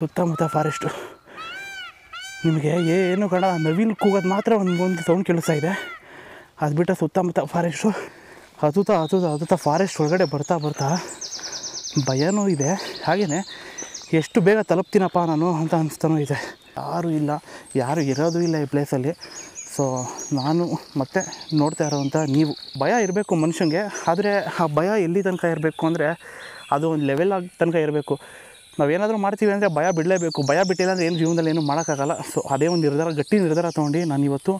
ಸುತ್ತಮುತ್ತ ಫಾರೆಸ್ಟು. ನಿಮಗೆ ಏನು ಕಣ ನವಿಲು ಕೂಗೋದು ಮಾತ್ರ ಒಂದು ಸೌಂಡ್ ಕೇಳಿಸ್ತಾ ಇದೆ. ಅದು ಬಿಟ್ಟರೆ ಸುತ್ತಮುತ್ತ ಫಾರೆಸ್ಟು. ಹತ್ತುತ್ತಾ ಫಾರೆಸ್ಟ್ ಒಳಗಡೆ ಬರ್ತಾ ಭಯನೂ ಇದೆ, ಹಾಗೆಯೇ ಎಷ್ಟು ಬೇಗ ತಲುಪ್ತೀನಪ್ಪ ನಾನು ಅಂತ ಅನಿಸ್ತಾನೂ ಇದೆ. ಯಾರು ಇರೋದು ಇಲ್ಲ ಈ ಪ್ಲೇಸಲ್ಲಿ. ಸೊ ನಾನು ಮತ್ತೆ ನೋಡ್ತಾ ಇರೋವಂಥ ನೀವು, ಭಯ ಇರಬೇಕು ಮನುಷ್ಯನಿಗೆ. ಆದರೆ ಆ ಭಯ ಎಲ್ಲಿ ತನಕ ಇರಬೇಕು ಅಂದರೆ ಅದು ಒಂದು ಲೆವೆಲ್ ಆಗಿ ತನಕ ಇರಬೇಕು. ನಾವೇನಾದರೂ ಮಾಡ್ತೀವಿ ಅಂದರೆ ಭಯ ಬಿಡಲೇಬೇಕು. ಭಯ ಬಿಟ್ಟಿಲ್ಲ ಅಂದರೆ ಏನು ಜೀವನದಲ್ಲಿ ಏನು ಮಾಡೋಕ್ಕಾಗಲ್ಲ. ಸೊ ಅದೇ ಒಂದು ಗಟ್ಟಿ ನಿರ್ಧಾರ ತೊಗೊಂಡು ನಾನು ಇವತ್ತು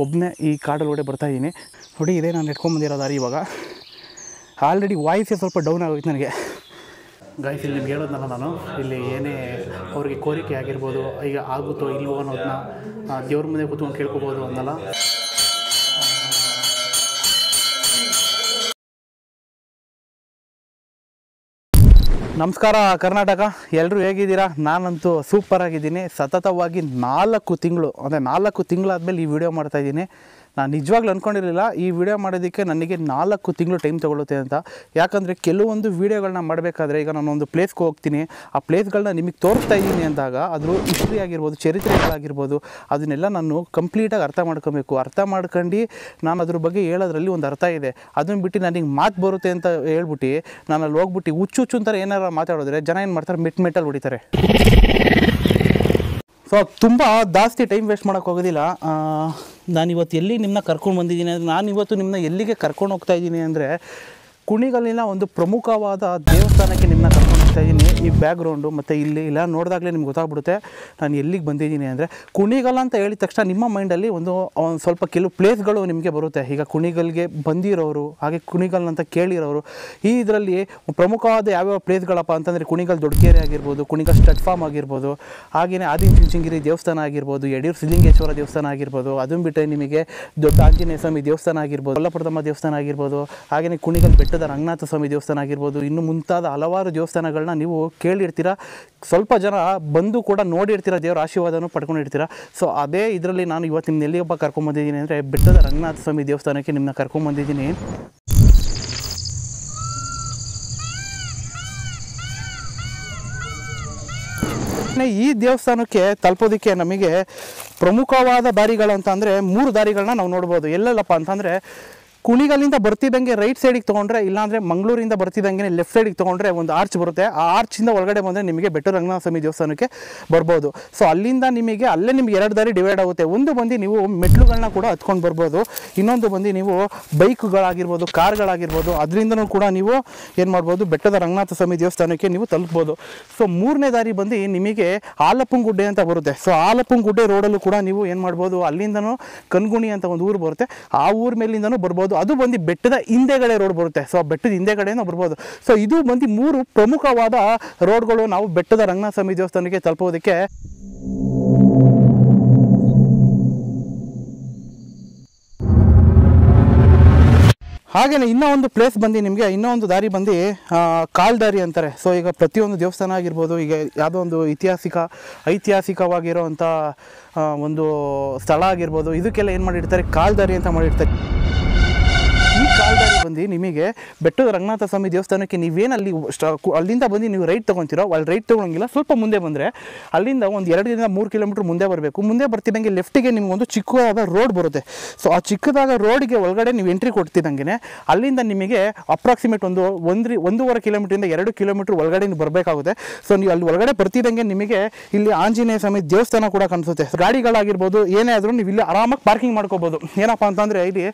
ಒಬ್ಬನೇ ಈ ಕಾಡೊಳಗಡೆ ಬರ್ತಾಯಿದ್ದೀನಿ. ನೋಡಿ, ಇದೇ ನಾನು ನೆಟ್ಕೊಂಡ್ಬಂದಿರೋ ದಾರಿ. ಇವಾಗ ಆಲ್ರೆಡಿ ವಾಯ್ಸೇ ಸ್ವಲ್ಪ ಡೌನ್ ಆಗೋಯ್ತು ನನಗೆ. ಗಾಯ್ಸ್, ಇಲ್ಲಿ ನಿಮ್ಗೆ ಹೇಳೋದನ್ನ ನಾನು ಇಲ್ಲಿ ಏನೇ ಅವ್ರಿಗೆ ಕೋರಿಕೆ ಆಗಿರ್ಬೋದು, ಈಗ ಆಗುತ್ತೋ ಇಲ್ವೋ ಅನ್ನೋದನ್ನ ದೇವ್ರ ಮುಂದೆ ಕೂತ್ಕೊಂಡು ಕೇಳ್ಕೊಬೋದು ಅನ್ನಲ್ಲ. ನಮಸ್ಕಾರ ಕರ್ನಾಟಕ, ಎಲ್ಲರೂ ಹೇಗಿದ್ದೀರಾ? ನಾನಂತೂ ಸೂಪರಾಗಿದ್ದೀನಿ. ಸತತವಾಗಿ 4 ತಿಂಗಳು, ಅಂದರೆ 4 ತಿಂಗಳಾದಮೇಲೆ ಈ ವಿಡಿಯೋ ಮಾಡ್ತಾಯಿದ್ದೀನಿ. ನಾನು ನಿಜವಾಗ್ಲೂ ಅಂದ್ಕೊಂಡಿರಲಿಲ್ಲ ಈ ವಿಡಿಯೋ ಮಾಡೋದಕ್ಕೆ ನನಗೆ 4 ತಿಂಗಳು ಟೈಮ್ ತೊಗೊಳುತ್ತೆ ಅಂತ. ಯಾಕಂದರೆ ಕೆಲವೊಂದು ವೀಡಿಯೋಗಳನ್ನ ಮಾಡಬೇಕಾದ್ರೆ, ಈಗ ನಾನೊಂದು ಪ್ಲೇಸ್ಗೆ ಹೋಗ್ತೀನಿ, ಆ ಪ್ಲೇಸ್ಗಳನ್ನ ನಿಮಗೆ ತೋರಿಸ್ತಾ ಇದ್ದೀನಿ ಅಂದಾಗ ಅದ್ರ ಹಿಸ್ಟ್ರಿ ಆಗಿರ್ಬೋದು, ಚರಿತ್ರೆಗಳಾಗಿರ್ಬೋದು, ಅದನ್ನೆಲ್ಲ ನಾನು ಕಂಪ್ಲೀಟಾಗಿ ಅರ್ಥ ಮಾಡ್ಕೊಬೇಕು. ಅರ್ಥ ಮಾಡ್ಕೊಂಡು ನಾನು ಅದ್ರ ಬಗ್ಗೆ ಹೇಳೋದ್ರಲ್ಲಿ ಒಂದು ಅರ್ಥ ಇದೆ. ಅದನ್ನು ಬಿಟ್ಟು ನನಗೆ ಮಾತು ಬರುತ್ತೆ ಅಂತ ಹೇಳ್ಬಿಟ್ಟು ನಾನು ಅಲ್ಲಿ ಹೋಗ್ಬಿಟ್ಟು ಹುಚ್ಚು ಅಂತಾರೆ ಏನಾರು ಮಾತಾಡಿದ್ರೆ ಜನ ಏನು ಮಾಡ್ತಾರೆ, ಮೆಟ್ಟಲ್ಲಿ ಹೊಡಿತಾರೆ. ಸೊ ತುಂಬ ಜಾಸ್ತಿ ಟೈಮ್ ವೇಸ್ಟ್ ಮಾಡೋಕ್ಕೆ ಹೋಗೋದಿಲ್ಲ. ನಾನಿವತ್ತು ಎಲ್ಲಿ ನಿಮ್ಮನ್ನ ಕರ್ಕೊಂಡು ಬಂದಿದ್ದೀನಿ ಅಂದರೆ, ನಾನಿವತ್ತು ನಿಮ್ಮನ್ನ ಎಲ್ಲಿಗೆ ಕರ್ಕೊಂಡು ಹೋಗ್ತಾ ಇದ್ದೀನಿ ಅಂದರೆ, ಕುಣಿಗಲ್ಲಿನ ಒಂದು ಪ್ರಮುಖವಾದ ದೇವಸ್ಥಾನಕ್ಕೆ ನಿಮ್ಮನ್ನ ಕರ್ಕೊಂಡು ಹೋಗ್ತಾ ಇದ್ದೀನಿ. ಈ ಬ್ಯಾಕ್ಗ್ರೌಂಡು ಮತ್ತು ಇಲ್ಲ ನೋಡಿದಾಗಲೇ ನಿಮ್ಗೆ ಗೊತ್ತಾಗ್ಬಿಡುತ್ತೆ ನಾನು ಎಲ್ಲಿಗೆ ಬಂದಿದ್ದೀನಿ ಅಂದರೆ. ಕುಣಿಗಲ್ ಅಂತ ಹೇಳಿದ ತಕ್ಷಣ ನಿಮ್ಮ ಮೈಂಡಲ್ಲಿ ಒಂದು ಸ್ವಲ್ಪ ಕೆಲವು ಪ್ಲೇಸ್ಗಳು ನಿಮಗೆ ಬರುತ್ತೆ. ಈಗ ಕುಣಿಗಲ್ಗೆ ಬಂದಿರೋರು, ಹಾಗೆ ಕುಣಿಗಲ್ ಅಂತ ಕೇಳಿರೋರು, ಈ ಇದರಲ್ಲಿ ಪ್ರಮುಖವಾದ ಯಾವ್ಯಾವ ಪ್ಲೇಸ್ಗಳಪ್ಪ ಅಂತಂದರೆ ಕುಣಿಗಲ್ ದೊಡ್ಡಕೆರೆ ಆಗಿರ್ಬೋದು, ಕುಣಿಗಲ್ ಸ್ಟಡ್ ಫಾರ್ಮ್ ಆಗಿರ್ಬೋದು, ಹಾಗೆಯೇ ಆದಿಚುಂಚನಗಿರಿ ದೇವಸ್ಥಾನ ಆಗಿರ್ಬೋದು, ಯಡಿಯೂರು ಸಿದ್ಧಲಿಂಗೇಶ್ವರ ದೇವಸ್ಥಾನ ಆಗಿರ್ಬೋದು, ಅದನ್ನು ಬಿಟ್ಟರೆ ನಿಮಗೆ ದೊಡ್ಡ ಆಂಜನೇಯ ಸ್ವಾಮಿ ದೇವಸ್ಥಾನ ಆಗಿರ್ಬೋದು, ಕೊಲ್ಲಪುರದಮ್ಮ ದೇವಸ್ಥಾನ ಆಗಿರ್ಬೋದು, ಹಾಗೆಯೇ ಕುಣಿಗಲ್ ಬೆಟ್ಟದ ರಂಗನಾಥ ಸ್ವಾಮಿ ದೇವಸ್ಥಾನ ಆಗಿರ್ಬೋದು, ಇನ್ನು ಮುಂತಾದ ಹಲವಾರು ದೇವಸ್ಥಾನಗಳನ್ನ ನೀವು ಕೇಳಿರ್ತೀರ. ಸ್ವಲ್ಪ ಜನ ಬಂದು ಕೂಡ ನೋಡಿರ್ತೀರ, ದೇವರ ಆಶೀರ್ವಾದನೂ ಪಡ್ಕೊಂಡಿರ್ತೀರ. ಸೊ ಅದೇ ಇದರಲ್ಲಿ ನಾನು ಇವತ್ತು ನಿಮ್ಮನ್ನ ಎಲ್ಲಿಯೊಬ್ಬ ಕರ್ಕೊಂಬಂದಿದ್ದೀನಿ ಅಂದರೆ, ಬೆಟ್ಟದ ರಂಗನಾಥ ಸ್ವಾಮಿ ದೇವಸ್ಥಾನಕ್ಕೆ ನಿಮ್ಮನ್ನ ಕರ್ಕೊಂಬಂದಿದ್ದೀನಿ. ಈ ದೇವಸ್ಥಾನಕ್ಕೆ ತಲುಪೋದಕ್ಕೆ ನಮಗೆ ಪ್ರಮುಖವಾದ ದಾರಿಗಳಂತ ಅಂದರೆ 3 ದಾರಿಗಳನ್ನ ನಾವು ನೋಡ್ಬೋದು. ಎಲ್ಲೆಲ್ಲಪ್ಪ ಅಂತಂದರೆ, ಕುಣಿಗಲ್ಲಿಂದ ಬರ್ತಿದ್ದಂಗೆ ರೈಟ್ ಸೈಡಿಗೆ ತೊಗೊಂಡ್ರೆ, ಇಲ್ಲಾಂದರೆ ಮಂಗಳೂರಿಂದ ಬರ್ತಿದ್ದಂಗೆ ಲೆಫ್ಟ್ ಸೈಡಿಗೆ ತೊಗೊಂಡ್ರೆ ಒಂದು ಆರ್ಚ್ ಬರುತ್ತೆ. ಆ ಆರ್ಚಿಂದ ಒಳಗಡೆ ಬಂದರೆ ನಿಮಗೆ ಬೆಟ್ಟದ ರಂಗನಾಥ ಸ್ವಾಮಿ ದೇವಸ್ಥಾನಕ್ಕೆ ಬರ್ಬೋದು. ಸೊ ಅಲ್ಲಿಂದ ನಿಮಗೆ 2 ದಾರಿ ಡಿವೈಡ್ ಆಗುತ್ತೆ. ಒಂದು ಬಂದು ನೀವು ಮೆಟ್ಲುಗಳನ್ನ ಕೂಡ ಹತ್ಕೊಂಡು ಬರ್ಬೋದು, ಇನ್ನೊಂದು ಬಂದು ನೀವು ಬೈಕ್ಗಳಾಗಿರ್ಬೋದು, ಕಾರ್ಗಳಾಗಿರ್ಬೋದು, ಅದರಿಂದನೂ ಕೂಡ ನೀವು ಏನು ಮಾಡ್ಬೋದು, ಬೆಟ್ಟದ ರಂಗನಾಥ ಸ್ವಾಮಿ ದೇವಸ್ಥಾನಕ್ಕೆ ನೀವು ತಲುಪ್ಬೋದು. ಸೊ 3ನೇ ದಾರಿ ಬಂದು ನಿಮಗೆ ಆಲಪ್ಪನಗುಡ್ಡೆ ಅಂತ ಬರುತ್ತೆ. ಸೊ ಆಲಪ್ಪನಗುಡ್ಡೆ ರೋಡಲ್ಲೂ ಕೂಡ ನೀವು ಏನು ಮಾಡ್ಬೋದು, ಅಲ್ಲಿಂದನೂ ಕನ್ಗುಣಿ ಅಂತ ಒಂದು ಊರು ಬರುತ್ತೆ, ಆ ಊರ ಮೇಲಿಂದನೂ ಬರ್ಬೋದು. ಅದು ಬಂದು ಬೆಟ್ಟದ ಹಿಂದೆಗಡೆ ರೋಡ್ ಬರುತ್ತೆ. ಸೊ ಆ ಬೆಟ್ಟದ ಹಿಂದೆಗಡೆನೂ ಬರ್ಬೋದು. ಸೊ ಇದು ಬಂದು 3 ಪ್ರಮುಖವಾದ ರೋಡ್ಗಳು ನಾವು ಬೆಟ್ಟದ ರಂಗನಾಥ ಸ್ವಾಮಿ ದೇವಸ್ಥಾನಕ್ಕೆ ತಲುಪೋದಕ್ಕೆ. ಹಾಗೆಯೇ ಇನ್ನೂ ಒಂದು ಪ್ಲೇಸ್ ಬಂದು ನಿಮಗೆ, ಇನ್ನೊಂದು ದಾರಿ ಬಂದು ಕಾಲ್ ದಾರಿ ಅಂತಾರೆ. ಸೊ ಈಗ ಪ್ರತಿಯೊಂದು ದೇವಸ್ಥಾನ ಆಗಿರ್ಬೋದು, ಈಗ ಯಾವುದೋ ಒಂದು ಐತಿಹಾಸಿಕವಾಗಿರೋವಂಥ ಒಂದು ಸ್ಥಳ ಆಗಿರ್ಬೋದು, ಇದಕ್ಕೆಲ್ಲ ಏನು ಮಾಡಿರ್ತಾರೆ, ಕಾಲ್ ದಾರಿ ಅಂತ ಮಾಡಿರ್ತಾರೆ. ಈ ಕಾಲ್ದಾರಿ ಬಂದು ನಿಮಗೆ ಬೆಟ್ಟದ ರಂಗನಾಥ ಸ್ವಾಮಿ ದೇವಸ್ಥಾನಕ್ಕೆ ನೀವೇನು ಅಲ್ಲಿಂದ ಬಂದು ನೀವು ರೈಟ್ ತೊಗೊತೀರೋ, ಅಲ್ಲಿ ರೈಟ್ ತೊಗೊಳಂಗಿಲ್ಲ. ಸ್ವಲ್ಪ ಮುಂದೆ ಬಂದರೆ ಅಲ್ಲಿಂದ ಒಂದು 2-3 ಕಿಲೋಮೀಟ್ರ್ ಮುಂದೆ ಬರಬೇಕು. ಮುಂದೆ ಬರ್ತಿದ್ದಂಗೆ ಲೆಫ್ಟಿಗೆ ನಿಮಗೊಂದು ಚಿಕ್ಕದಾದ ರೋಡ್ ಬರುತ್ತೆ. ಸೊ ಆ ಚಿಕ್ಕದಾದ ರೋಡಿಗೆ ಒಳಗಡೆ ನೀವು ಎಂಟ್ರಿ ಕೊಡ್ತಿದ್ದಂಗೆ ಅಲ್ಲಿಂದ ನಿಮಗೆ ಅಪ್ರಾಕ್ಸಿಮೇಟ್ 1.5 ಕಿಲೋಮೀಟ್ರಿಂದ 2 ಕಿಲೋಮೀಟ್ರ್ ಒಳಗಡೆ ನೀವು ಬರಬೇಕಾಗುತ್ತೆ. ಸೊ ನೀವು ಅಲ್ಲಿ ಒಳಗಡೆ ಬರ್ತಿದ್ದಂಗೆ ನಿಮಗೆ ಇಲ್ಲಿ ಆಂಜನೇಯ ಸ್ವಾಮಿ ದೇವಸ್ಥಾನ ಕೂಡ ಕಾಣಿಸುತ್ತೆ. ಗಾಡಿಗಳಾಗಿರ್ಬೋದು, ಏನೇ ಆದರೂ ನೀವು ಇಲ್ಲಿ ಆರಾಮಾಗಿ ಪಾರ್ಕಿಂಗ್ ಮಾಡ್ಕೋಬೋದು. ಏನಪ್ಪ ಅಂತಂದರೆ ಇಲ್ಲಿ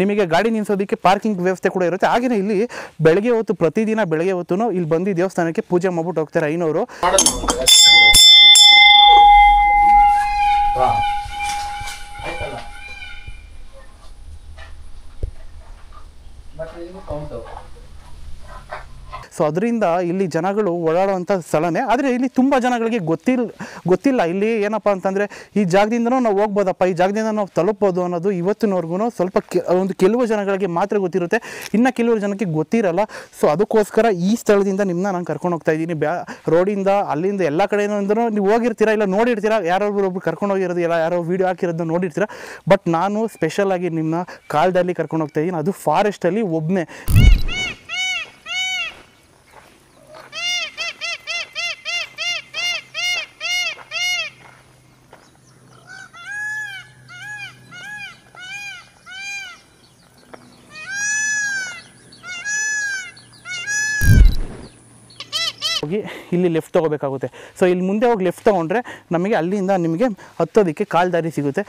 ನಿಮಗೆ ಗಾಡಿ ನಿಲ್ಲಿಸೋದಕ್ಕೆ ಪಾರ್ಕಿಂಗ್ ವ್ಯವಸ್ಥೆ ಕೂಡ ಇರುತ್ತೆ. ಹಾಗೆಯೇ ಇಲ್ಲಿ ಬೆಳಗ್ಗೆ ಹೊತ್ತು, ಪ್ರತಿದಿನ ಬೆಳಗ್ಗೆ ಹೊತ್ತು ಇಲ್ಲಿ ಬಂದು ದೇವಸ್ಥಾನಕ್ಕೆ ಪೂಜೆ ಮಾಡ್ಬಿಟ್ಟು ಹೋಗ್ತಾರೆ ಐನೋರು. ಸೊ ಅದರಿಂದ ಇಲ್ಲಿ ಜನಗಳು ಓಡಾಡುವಂಥ ಸ್ಥಳನೇ. ಆದರೆ ಇಲ್ಲಿ ತುಂಬ ಜನಗಳಿಗೆ ಗೊತ್ತಿಲ್ಲ ಇಲ್ಲಿ ಏನಪ್ಪ ಅಂತಂದರೆ, ಈ ಜಾಗದಿಂದನೂ ನಾವು ಹೋಗ್ಬೋದಪ್ಪ, ಈ ಜಾಗದಿಂದ ನಾವು ತಲುಪ್ಬೋದು ಅನ್ನೋದು ಇವತ್ತಿನವರೆಗೂ ಸ್ವಲ್ಪ ಕೆಲವು ಜನಗಳಿಗೆ ಮಾತ್ರ ಗೊತ್ತಿರುತ್ತೆ, ಇನ್ನು ಕೆಲವು ಜನಕ್ಕೆ ಗೊತ್ತಿರಲ್ಲ. ಸೊ ಅದಕ್ಕೋಸ್ಕರ ಈ ಸ್ಥಳದಿಂದ ನಿಮ್ಮನ್ನ ನಾನು ಕರ್ಕೊಂಡು ಹೋಗ್ತಾ ಇದ್ದೀನಿ. ರೋಡಿಂದ ಅಲ್ಲಿಂದ ಎಲ್ಲ ಕಡೆಯಿಂದನೂ ನೀವು ಹೋಗಿರ್ತೀರ, ಇಲ್ಲ ನೋಡಿರ್ತೀರ, ಯಾರೊಬ್ಬರು ಕರ್ಕೊಂಡು ಹೋಗಿರೋದು, ಇಲ್ಲ ಯಾರೋ ವೀಡಿಯೋ ಹಾಕಿರೋದನ್ನ ನೋಡಿರ್ತೀರ. ಬಟ್ ನಾನು ಸ್ಪೆಷಲಾಗಿ ನಿಮ್ಮನ್ನ ಕಾಲ್ದಲ್ಲಿ ಕರ್ಕೊಂಡು ಹೋಗ್ತಾ ಇದ್ದೀನಿ, ಅದು ಫಾರೆಸ್ಟಲ್ಲಿ ಒಬ್ಬನೇ. ಹೋಗಿ ಇಲ್ಲಿ ಲೆಫ್ಟ್ ತೊಗೋಬೇಕಾಗುತ್ತೆ. ಸೊ ಇಲ್ಲಿ ಮುಂದೆ ಹೋಗಿ ಲೆಫ್ಟ್ ತೊಗೊಂಡ್ರೆ ನಮಗೆ ಅಲ್ಲಿಂದ ನಿಮಗೆ ಹತ್ತೋದಕ್ಕೆ ಕಾಲು ದಾರಿ ಸಿಗುತ್ತೆ.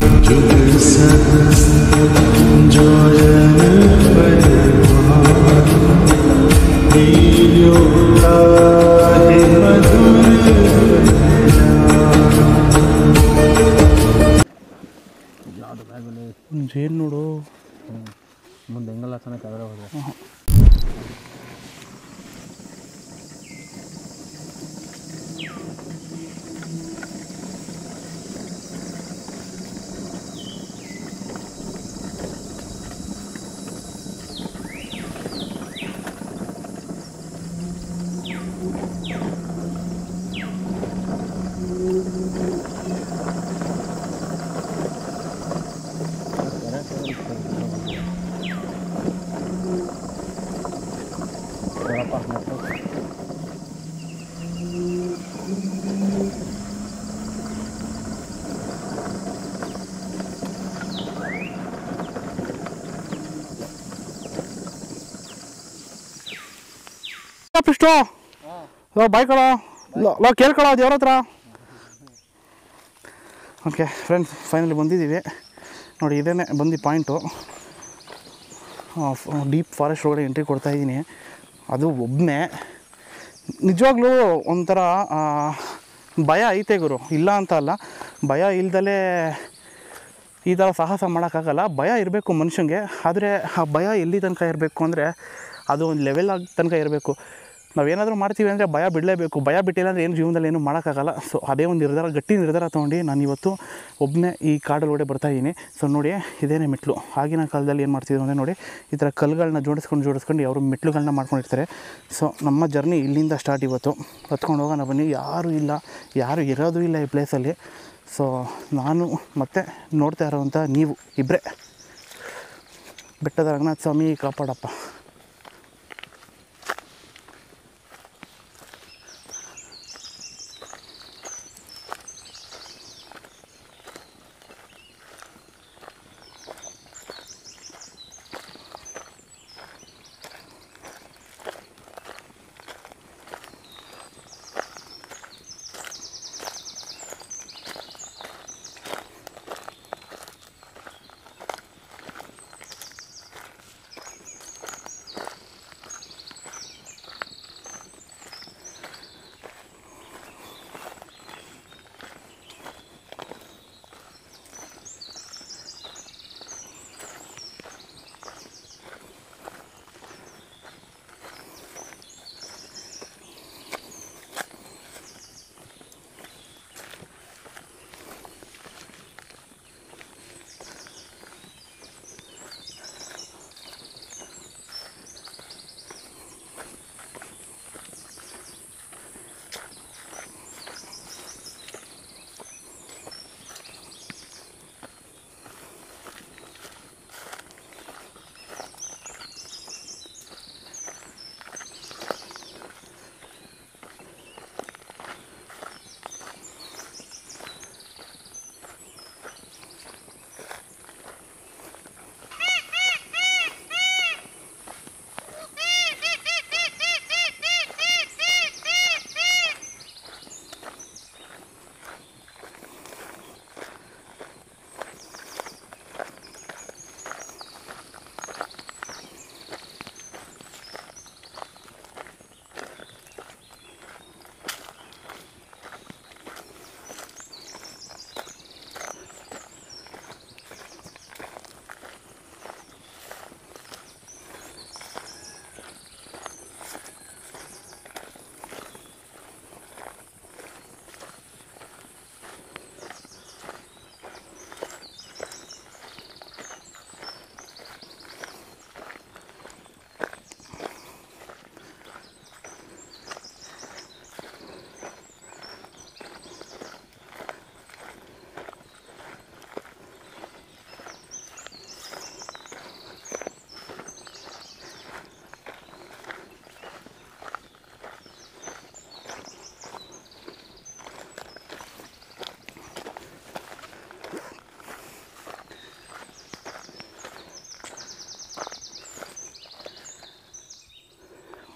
ಏನು ನೋಡು ಮುಂದೆ ಹೆಂಗಲ್ಲ ಚೆನ್ನಾಗಿ ಕವರ ಹೋದ್ರೆ ಇಷ್ಟು ಬಾಯ್ ಕಳ ಕೇಳ್ಕೊಳ ದೇವ್ರ ಹತ್ರ. ಓಕೆ ಫ್ರೆಂಡ್ಸ್, ಫೈನಲಿ ಬಂದಿದ್ದೀವಿ ನೋಡಿ. ಇದೇನೆ ಬಂದು ಪಾಯಿಂಟು. ಡೀಪ್ ಫಾರೆಸ್ಟ್ ಒಳಗಡೆ ಎಂಟ್ರಿ ಕೊಡ್ತಾಯಿದ್ದೀನಿ. ಅದು ಒಬ್ಬನೇ ನಿಜವಾಗ್ಲೂ ಒಂಥರ ಭಯ ಐತೆ ಗುರು, ಇಲ್ಲ ಅಂತ ಅಲ್ಲ. ಭಯ ಇಲ್ದಲೇ ಈ ಥರ ಸಾಹಸ ಮಾಡೋಕ್ಕಾಗಲ್ಲ. ಭಯ ಇರಬೇಕು ಮನುಷ್ಯನಿಗೆ. ಆದರೆ ಆ ಭಯ ಎಲ್ಲಿ ತನಕ ಇರಬೇಕು ಅಂದರೆ ಅದು ಒಂದು ಲೆವೆಲ್ ಆಗಿ ತನಕ ಇರಬೇಕು. ನಾವೇನಾದರೂ ಮಾಡ್ತೀವಿ ಅಂದರೆ ಭಯ ಬಿಡಲೇಬೇಕು. ಭಯ ಬಿಟ್ಟಿಲ್ಲ ಅಂದರೆ ಏನು ಜೀವನದಲ್ಲಿ ಏನೂ ಮಾಡೋಕ್ಕಾಗಲ್ಲ. ಸೊ ಅದೇ ಒಂದು ಗಟ್ಟಿ ನಿರ್ಧಾರ ತೊಗೊಂಡು ನಾನು ಇವತ್ತು ಒಬ್ಬನೇ ಈ ಕಾಡಲ್ಲೊಡೆ ಬರ್ತಾಯಿದ್ದೀನಿ. ಸೊ ನೋಡಿ, ಇದೇನೇ ಮೆಟ್ಲು. ಆಗಿನ ಕಾಲದಲ್ಲಿ ಏನು ಮಾಡ್ತಿದ್ರು ಅಂದರೆ ನೋಡಿ, ಈ ಥರ ಕಲ್ಲುಗಳನ್ನ ಜೋಡಿಸ್ಕೊಂಡು ಅವರು ಮೆಟ್ಲುಗಳನ್ನ ಮಾಡ್ಕೊಂಡಿರ್ತಾರೆ. ಸೊ ನಮ್ಮ ಜರ್ನಿ ಇಲ್ಲಿಂದ ಸ್ಟಾರ್ಟ್. ಇವತ್ತು ಹತ್ಕೊಂಡು ಹೋಗೋಣ ಬನ್ನಿ. ಯಾರೂ ಇಲ್ಲ, ಯಾರೂ ಇರೋದು ಇಲ್ಲ ಈ ಪ್ಲೇಸಲ್ಲಿ. ಸೊ ನಾನು ಮತ್ತೆ ನೋಡ್ತಾ ಇರೋವಂಥ ನೀವು ಇಬ್ಬರೇ. ಬೆಟ್ಟದ ರಂಗನಾಥ ಸ್ವಾಮಿ ಕಾಪಾಡಪ್ಪ.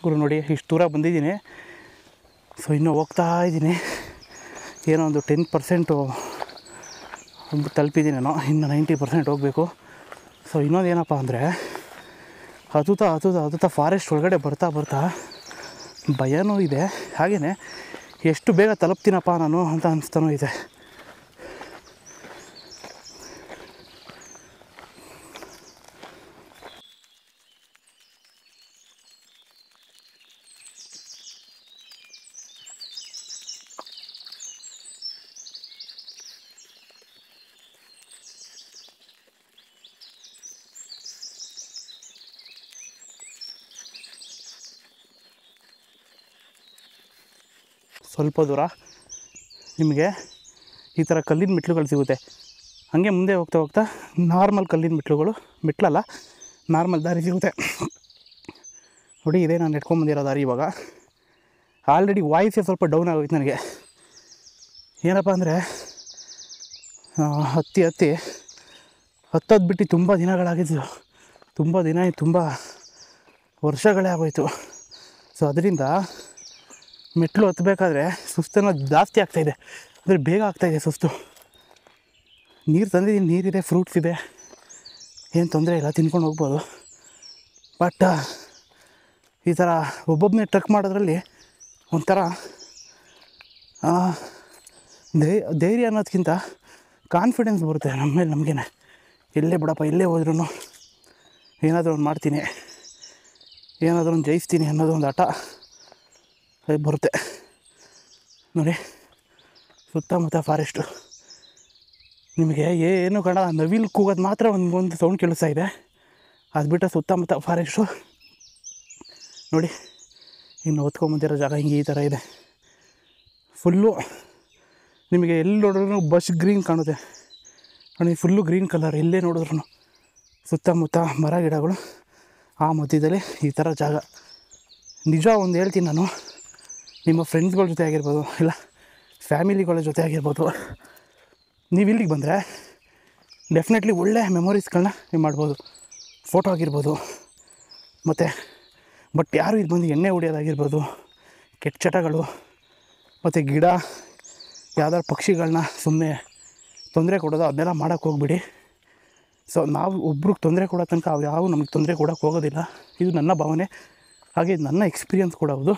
ಗುರು ನೋಡಿ, ಇಷ್ಟು ದೂರ ಬಂದಿದ್ದೀನಿ. ಸೊ ಇನ್ನೂ ಹೋಗ್ತಾ ಇದ್ದೀನಿ, ಏನೋ ಒಂದು 10% ತಲುಪಿದ್ದೀನಿ ನಾನು, ಇನ್ನು 90% ಹೋಗಬೇಕು. ಸೊ ಇನ್ನೊಂದು ಏನಪ್ಪ ಅಂದರೆ ಹತ್ತುತ್ತಾ ಫಾರೆಸ್ಟ್ ಒಳಗಡೆ ಬರ್ತಾ ಭಯನೂ ಇದೆ, ಹಾಗೆಯೇ ಎಷ್ಟು ಬೇಗ ತಲುಪ್ತೀನಪ್ಪ ನಾನು ಅಂತ ಅನಿಸ್ತಾನೂ ಇದೆ. ಸ್ವಲ್ಪ ದೂರ ನಿಮಗೆ ಈ ಥರ ಕಲ್ಲಿನ ಮೆಟ್ಲುಗಳು ಸಿಗುತ್ತೆ. ಹಾಗೆ ಮುಂದೆ ಹೋಗ್ತಾ ನಾರ್ಮಲ್ ಕಲ್ಲಿನ ಮೆಟ್ಲಲ್ಲ ನಾರ್ಮಲ್ ದಾರಿ ಸಿಗುತ್ತೆ ನೋಡಿ. ಇದೇ ನಾನು ನೆಟ್ಕೊಂಬಂದಿರೋ ದಾರಿ. ಇವಾಗ ಆಲ್ರೆಡಿ ವಾಯ್ಸೇ ಸ್ವಲ್ಪ ಡೌನ್ ಆಗೋಯ್ತು ನನಗೆ. ಏನಪ್ಪ ಅಂದರೆ ಹತ್ತೋದು ಬಿಟ್ಟು ತುಂಬ ದಿನಗಳಾಗಿದ್ದು, ತುಂಬ ವರ್ಷಗಳೇ ಆಗೋಯ್ತು. ಸೊ ಅದರಿಂದ ಮೆಟ್ಲು ಹತ್ತಬೇಕಾದ್ರೆ ಸುಸ್ತನ್ನು ಜಾಸ್ತಿ ಆಗ್ತಾಯಿದೆ, ಅಂದರೆ ಬೇಗ ಆಗ್ತಾಯಿದೆ ಸುಸ್ತು. ನೀರು ತಂದಿದ್ದೀನಿ, ನೀರಿದೆ, ಫ್ರೂಟ್ಸ್ ಇದೆ, ಏನು ತೊಂದರೆ ಇಲ್ಲ, ತಿನ್ಕೊಂಡು ಹೋಗ್ಬೋದು. ಬಟ್ ಈ ಥರ ಒಬ್ಬೊಬ್ಬನೇ ಟ್ರಕ್ ಮಾಡೋದ್ರಲ್ಲಿ ಒಂಥರ ಧೈರ್ಯ ಅನ್ನೋದಕ್ಕಿಂತ ಕಾನ್ಫಿಡೆನ್ಸ್ ಬರುತ್ತೆ ನಮ್ಮ ಮೇಲೆ ನಮಗೇನೆ. ಎಲ್ಲೇ ಬಿಡಪ್ಪ, ಎಲ್ಲೇ ಹೋದ್ರೂ ಏನಾದರೂ ಒಂದು ಮಾಡ್ತೀನಿ, ಏನಾದರೂ ಒಂದು ಜಯಿಸ್ತೀನಿ ಅನ್ನೋದು ಒಂದು ಆಟ ಬರುತ್ತೆ ನೋಡಿ. ಸುತ್ತಮುತ್ತ ಫಾರೆಸ್ಟು, ನಿಮಗೆ ಏನು ಕಾಣ, ನವಿಲು ಕೂಗೋದು ಮಾತ್ರ ಒಂದು ಸೌಂಡ್ ಕೇಳಿಸ್ತಾ ಇದೆ. ಅದು ಬಿಟ್ಟರೆ ಸುತ್ತಮುತ್ತ ಫಾರೆಸ್ಟು ನೋಡಿ. ಇನ್ನು ಹೊತ್ಕೊಂಬಂದಿರೋ ಜಾಗ ಹಿಂಗೆ ಈ ಥರ ಇದೆ. ಫುಲ್ಲು ನಿಮಗೆ ಎಲ್ಲಿ ನೋಡಿದ್ರೂ ಬಶ್ ಗ್ರೀನ್ ಕಾಣುತ್ತೆ ನೋಡಿ, ಫುಲ್ಲು ಗ್ರೀನ್ ಕಲರ್. ಎಲ್ಲೇ ನೋಡಿದ್ರು ಸುತ್ತಮುತ್ತ ಮರ ಗಿಡಗಳು, ಆ ಮಧ್ಯದಲ್ಲಿ ಈ ಥರ ಜಾಗ. ನಿಜ ಒಂದು ಹೇಳ್ತೀನಿ ನಾನು, ನಿಮ್ಮ ಫ್ರೆಂಡ್ಸ್ಗಳ ಜೊತೆ ಆಗಿರ್ಬೋದು, ಇಲ್ಲ ಫ್ಯಾಮಿಲಿಗಳ ಜೊತೆ ಆಗಿರ್ಬೋದು, ನೀವು ಇಲ್ಲಿಗೆ ಬಂದರೆ ಡೆಫಿನೆಟ್ಲಿ ಒಳ್ಳೆ ಮೆಮೊರೀಸ್ಗಳನ್ನ ನೀವು ಮಾಡ್ಬೋದು. ಫೋಟೋ ಆಗಿರ್ಬೋದು, ಬಟ್ ಯಾರು ಇಲ್ಲಿ ಬಂದು ಎಣ್ಣೆ ಹೊಡಿಯೋದಾಗಿರ್ಬೋದು, ಕೆಟ್ಟ ಚಟಗಳು ಮತ್ತು ಗಿಡ, ಯಾವ್ದಾದ್ರು ಪಕ್ಷಿಗಳನ್ನ ಸುಮ್ಮನೆ ತೊಂದರೆ ಕೊಡೋದು, ಅದನ್ನೆಲ್ಲ ಮಾಡೋಕ್ಕೆ ಹೋಗ್ಬಿಡಿ. ಸೊ ನಾವು ಒಬ್ರಿಗೆ ತೊಂದರೆ ಕೊಡೋ ತನಕ ಅವು ಯಾವ ನಮಗೆ ತೊಂದರೆ ಕೊಡೋಕ್ಕೆ ಹೋಗೋದಿಲ್ಲ. ಇದು ನನ್ನ ಭಾವನೆ, ಹಾಗೆ ನನ್ನ ಎಕ್ಸ್ಪೀರಿಯನ್ಸ್ ಕೂಡ ಹೌದು.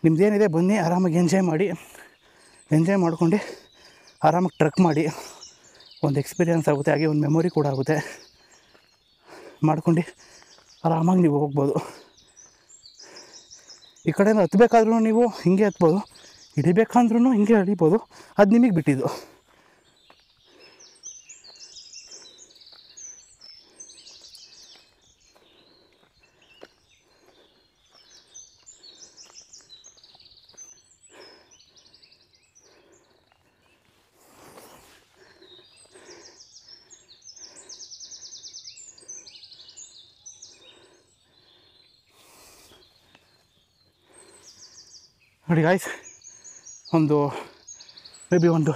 ನಿಮ್ದೇನಿದೆ ಬನ್ನಿ, ಆರಾಮಾಗಿ ಎಂಜಾಯ್ ಮಾಡ್ಕೊಂಡು ಆರಾಮಾಗಿ ಟ್ರಕ್ ಮಾಡಿ. ಒಂದು ಎಕ್ಸ್ಪೀರಿಯನ್ಸ್ ಆಗುತ್ತೆ, ಹಾಗೆ ಒಂದು ಮೆಮೊರಿ ಕೂಡ ಆಗುತ್ತೆ. ಮಾಡ್ಕೊಂಡು ಆರಾಮಾಗಿ ನೀವು ಹೋಗ್ಬೋದು. ಈ ಕಡೆಯಿಂದ ಹತ್ತಬೇಕಾದ್ರೂ ನೀವು ಹಿಂಗೆ ಹತ್ಬೋದು, ಇಳಿಬೇಕಂದ್ರೂ ಹಿಂಗೆ ಇಳಿಬೋದು, ಅದು ನಿಮಗೆ ಬಿಟ್ಟಿದ್ದು. ನೋಡಿ ಗಾಯ್ಸ್, ಮೇ ಬಿ ಒಂದು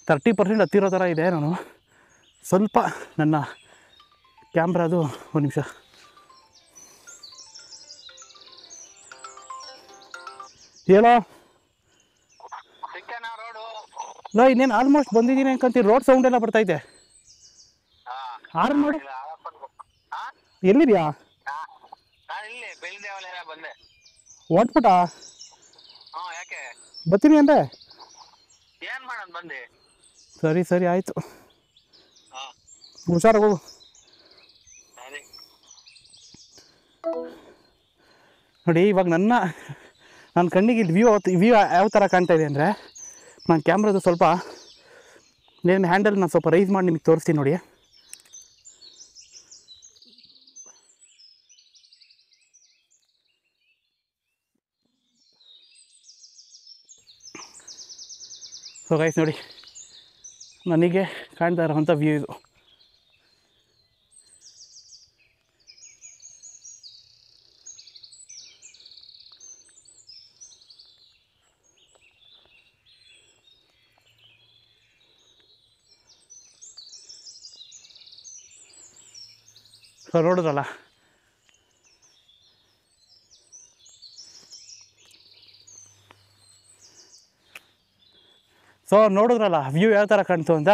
30% ಹತ್ತಿರೋ ಥರ ಇದೆ. ನಾನು ಸ್ವಲ್ಪ ನನ್ನ ಕ್ಯಾಮ್ರಾದು ಒಂದು ನಿಮಿಷ ಹೇಳೋ. ಇಲ್ಲ ಇನ್ನೇನು ಆಲ್ಮೋಸ್ಟ್ ಬಂದಿದ್ದೀನಿ ಅನ್ಕೊಂತೀನಿ. ರೋಡ್ ಸೌಂಡ್ ಎಲ್ಲ ಬರ್ತೈತೆ. ಆರ್ನ್ ಮಾಡಿ. ಎಲ್ಲಿದೆಯಾ? ಓದ್ಬಿಟ್ಟ ಬರ್ತೀನಿ ಅಂದ್ರೆ ಸರಿ ಆಯಿತು, ಹುಷಾರಾಗಿ ಹೋಗು. ನೋಡಿ ಇವಾಗ ನನ್ನ ಕಣ್ಣಿಗೆ ಇಲ್ಲಿ ವ್ಯೂ ಯಾವ ಥರ ಕಾಣ್ತಾ ಇದೆ ಅಂದರೆ, ನಾನು ಕ್ಯಾಮ್ರಾದು ಸ್ವಲ್ಪ ಏನು ಹ್ಯಾಂಡಲ್ ನಾನು ಸ್ವಲ್ಪ ರೈಸ್ ಮಾಡಿ ನಿಮಗೆ ತೋರಿಸ್ತೀನಿ ನೋಡಿ. ಸೊ ಗೈಸ್ ನೋಡಿ, ನನಗೆ ಕಾಣ್ತಾ ಇರೋವಂಥ ವ್ಯೂ ಇದು. ಸೊ ನೋಡಿದ್ರಲ್ಲ, ಸೊ ನೋಡಿದ್ರಲ್ಲ ವ್ಯೂ ಯಾವ ಥರ ಕಾಣ್ತು ಅಂತ.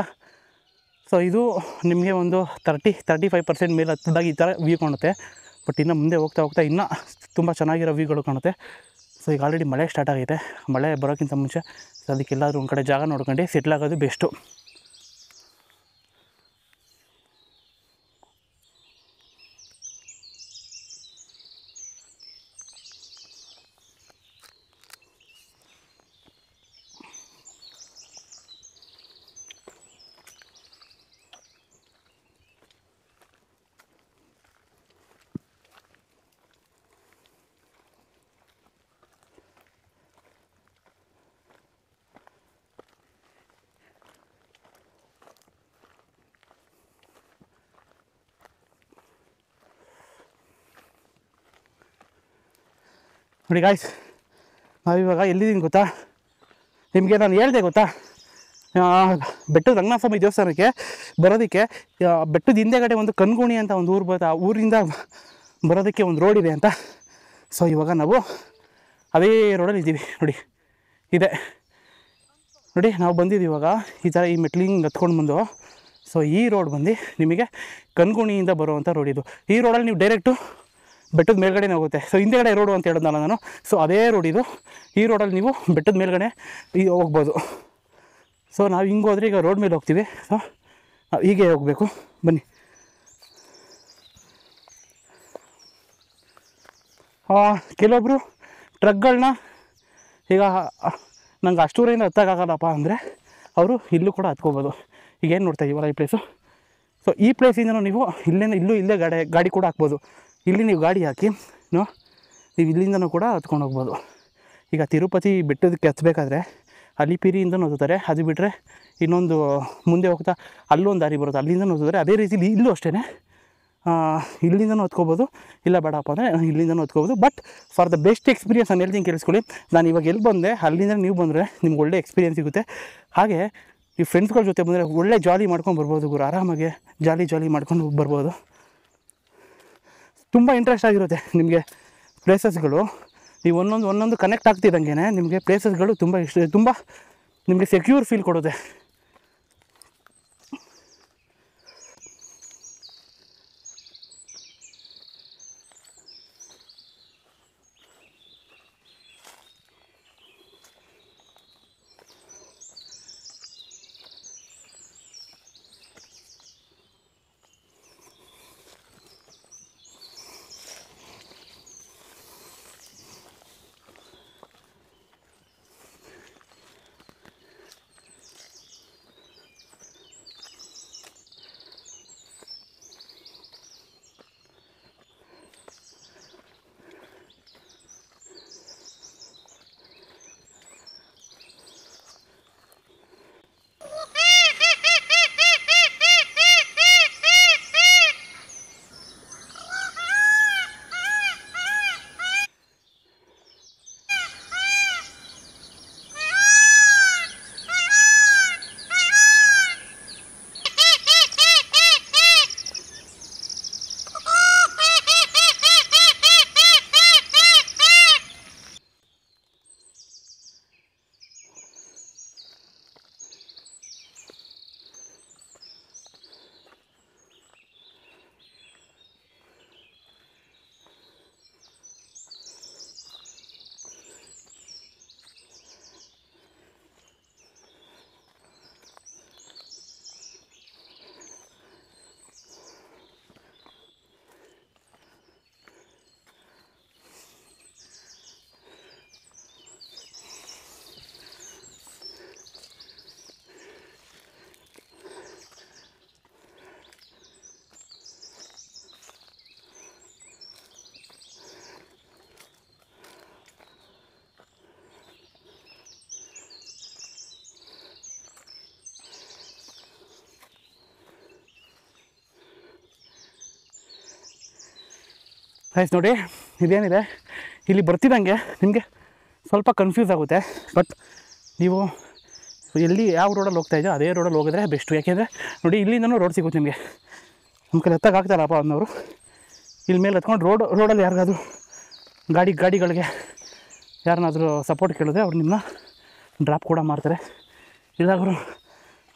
ಸೊ ಇದು ನಿಮಗೆ ಒಂದು 35% ಮೇಲೆ ಹತ್ತದಾಗ ಈ ಥರ ವ್ಯೂ ಕಾಣುತ್ತೆ. ಬಟ್ ಇನ್ನು ಮುಂದೆ ಹೋಗ್ತಾ ಹೋಗ್ತಾ ಇನ್ನೂ ತುಂಬ ಚೆನ್ನಾಗಿರೋ ವ್ಯೂಗಳು ಕಾಣುತ್ತೆ. ಸೊ ಈಗ ಆಲ್ರೆಡಿ ಮಳೆ ಸ್ಟಾರ್ಟ್ ಆಗೈತೆ. ಮಳೆ ಬರೋಕ್ಕಿಂತ ಮುಂಚೆ ಸೊ ಅದಕ್ಕೆಲ್ಲಾದರೂ ಒಂದು ಕಡೆ ಜಾಗ ನೋಡ್ಕೊಂಡು ಸೆಟ್ಲ್ ಆಗೋದು ಬೆಸ್ಟು. ನೋಡಿ ಗಾಯ್ಸ್, ನಾವಿವಾಗ ಎಲ್ಲಿದ್ದೀನಿ ಗೊತ್ತಾ ನಿಮಗೆ? ನಾನು ಹೇಳಿದೆ ಗೊತ್ತಾ, ಬೆಟ್ಟದ ರಂಗನಾಥ ಸ್ವಾಮಿ ದೇವಸ್ಥಾನಕ್ಕೆ ಬರೋದಕ್ಕೆ ಬೆಟ್ಟದ ಹಿಂದೆಗಡೆ ಒಂದು ಕನ್ಗುಣಿ ಅಂತ ಒಂದು ಊರು ಬರುತ್ತೆ. ಆ ಊರಿಂದ ಬರೋದಕ್ಕೆ ಒಂದು ರೋಡ್ ಇದೆ ಅಂತ. ಸೊ ಇವಾಗ ನಾವು ಅದೇ ರೋಡಲ್ಲಿ ಇದ್ದೀವಿ. ನೋಡಿ ಇದೆ ನೋಡಿ, ನಾವು ಬಂದಿದ್ದೀವಿ ಇವಾಗ ಈ ಥರ ಈ ಮೆಟ್ಲಿಂಗ್ ಹತ್ಕೊಂಡು ಬಂದು. ಸೊ ಈ ರೋಡ್ ಬಂದು ನಿಮಗೆ ಕನ್ಗುಣಿಯಿಂದ ಬರುವಂಥ ರೋಡ್ ಇದು. ಈ ರೋಡಲ್ಲಿ ನೀವು ಡೈರೆಕ್ಟು ಬೆಟ್ಟದ ಮೇಲ್ಗಡೆನೇ ಹೋಗುತ್ತೆ. ಸೊ ಹಿಂದೆಗಡೆ ರೋಡು ಅಂತ ಹೇಳಿದ್ನಲ್ಲ ನಾನು. ಸೊ ಅದೇ ರೋಡ್ ಇದು. ಈ ರೋಡಲ್ಲಿ ನೀವು ಬೆಟ್ಟದ ಮೇಲ್ಗಡೆ ಹೋಗ್ಬೋದು. ಸೊ ನಾವು ಹಿಂಗೆ ಹೋದರೆ ಈಗ ರೋಡ್ ಮೇಲೆ ಹೋಗ್ತೀವಿ. ಸೊ ನಾವು ಹೀಗೆ ಹೋಗಬೇಕು, ಬನ್ನಿ. ಕೆಲವೊಬ್ಬರು ಟ್ರಕ್ಗಳನ್ನ ಈಗ ನಂಗೆ ಅಷ್ಟೂರಿಂದ ಹತ್ತಕ್ಕಾಗಲ್ಲಪ್ಪ ಅಂದರೆ ಅವರು ಇಲ್ಲೂ ಕೂಡ ಹತ್ಕೋಬೋದು. ಈಗ ಏನು ನೋಡ್ತಾ ಇದ್ದೀವಲ್ಲ ಈ ಪ್ಲೇಸು. ಸೊ ಈ ಪ್ಲೇಸಿಂದನೂ ನೀವು ಇಲ್ಲೇ ಗಾಡಿ ಕೂಡ ಹಾಕ್ಬೋದು. ಇಲ್ಲಿ ನೀವು ಗಾಡಿ ಹಾಕಿ ನೀವು ಇಲ್ಲಿಂದನೂ ಕೂಡ ಹತ್ಕೊಂಡು ಹೋಗ್ಬೋದು. ಈಗ ತಿರುಪತಿ ಬೆಟ್ಟದಕ್ಕೆ ಹತ್ತಬೇಕಾದ್ರೆ ಅಲಿಪಿರಿಯಿಂದನೂ ಹತ್ತುತ್ತಾರೆ. ಅದು ಬಿಟ್ಟರೆ ಇನ್ನೊಂದು ಮುಂದೆ ಹೋಗ್ತಾ ಅಲ್ಲೊಂದು ದಾರಿ ಬರುತ್ತೆ, ಅಲ್ಲಿಂದನೂ ಹತ್ತುತ್ತಾರೆ. ಅದೇ ರೀತಿ ಇಲ್ಲೂ ಅಷ್ಟೇ ಇಲ್ಲಿಂದನೂ ಹತ್ಕೋಬೋದು. ಇಲ್ಲ ಬೇಡಪ್ಪ ಅಂದರೆ ಇಲ್ಲಿಂದನೂ ಹತ್ಕೋಬೋದು. But for the best experience ನಾನು ಹೇಳ್ತೀನಿ ಕೇಳಿಸ್ಕೊಳ್ಳಿ. ನಾನು ಇವಾಗ ಎಲ್ಲಿ ಬಂದೆ ಅಲ್ಲಿಂದ ನೀವು ಬಂದರೆ ನಿಮ್ಗೆ ಒಳ್ಳೆ ಎಕ್ಸ್ಪೀರಿಯನ್ಸ್ ಸಿಗುತ್ತೆ. ಹಾಗೆ ಈ ಫ್ರೆಂಡ್ಸ್ಗಳ ಜೊತೆ ಬಂದರೆ ಒಳ್ಳೆ ಜಾಲಿ ಮಾಡ್ಕೊಂಡು ಬರ್ಬೋದು ಗುರು. ಆರಾಮಾಗಿ ಜಾಲಿ ಮಾಡ್ಕೊಂಡು ಬರ್ಬೋದು. ತುಂಬ ಇಂಟ್ರೆಸ್ಟ್ ಆಗಿರುತ್ತೆ ನಿಮಗೆ ಪ್ಲೇಸಸ್ಗಳು. ನೀವು ಒಂದೊಂದು ಕನೆಕ್ಟ್ ಆಗ್ತಿದ್ದಂಗೆ ನಿಮಗೆ ಪ್ಲೇಸಸ್ಗಳು ತುಂಬ ನಿಮಗೆ ಸೆಕ್ಯೂರ್ ಫೀಲ್ ಕೊಡುತ್ತೆ. ಆಯ್ತು ನೋಡಿ, ಇದೇನಿದೆ ಇಲ್ಲಿ ಬರ್ತಿದ್ದಂಗೆ ನಿಮಗೆ ಸ್ವಲ್ಪ ಕನ್ಫ್ಯೂಸ್ ಆಗುತ್ತೆ. ಬಟ್ ನೀವು ಯಾವ ರೋಡಲ್ಲಿ ಹೋಗ್ತಾಯಿದ್ದೋ ಅದೇ ರೋಡಲ್ಲಿ ಹೋಗಿದ್ರೆ ಬೆಸ್ಟು. ಯಾಕೆಂದರೆ ನೋಡಿ ಇಲ್ಲಿಂದನೂ ರೋಡ್ ಸಿಗುತ್ತೆ ನಿಮಗೆ. ನಮ್ಮ ಕಡೆ ಹತ್ತಕ್ಕಾಗ್ತಾರಪ್ಪ ಅನ್ನೋರು ಇಲ್ಲಿ ಮೇಲೆ ಹತ್ಕೊಂಡು ರೋಡಲ್ಲಿ ಯಾರಿಗಾದ್ರು ಗಾಡಿಗಳಿಗೆ ಯಾರನ್ನಾದರೂ ಸಪೋರ್ಟ್ ಕೇಳಿದ್ರೆ ಅವ್ರು ನಿಮ್ಮನ್ನ ಡ್ರಾಪ್ ಕೂಡ ಮಾಡ್ತಾರೆ. ಇಲ್ಲಾದ್ರು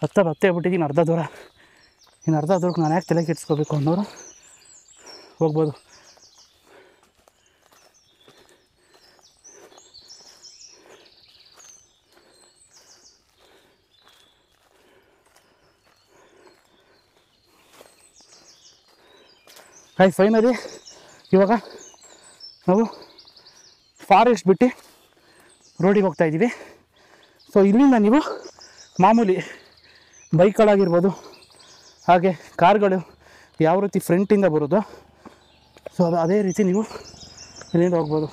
ಹತ್ತೇ ಬಿಟ್ಟಿದ್ದೀನಿ ಅರ್ಧ ದೂರ. ಇನ್ನು ಅರ್ಧ ದೂರಕ್ಕೆ ನಾನು ಯಾಕೆ ತಲೆ ಕೆಡಿಸ್ಕೋಬೇಕು ಅನ್ನೋರು ಹೋಗ್ಬೋದು. ಆಯ್ತು, ಫೈನಲಿ ಇವಾಗ ನಾವು ಫಾರೆಸ್ಟ್ ಬಿಟ್ಟು ರೋಡಿಗೆ ಹೋಗ್ತಾಯಿದ್ದೀವಿ. ಸೊ ಇಲ್ಲಿಂದ ನೀವು ಮಾಮೂಲಿ ಬೈಕ್ಗಳಾಗಿರ್ಬೋದು, ಹಾಗೆ ಕಾರ್ಗಳು ಯಾವ ರೀತಿ ಫ್ರಂಟಿಂದ ಬರೋದು, ಸೊ ಅದೇ ರೀತಿ ನೀವು ಇಲ್ಲಿಂದ ಹೋಗ್ಬೋದು.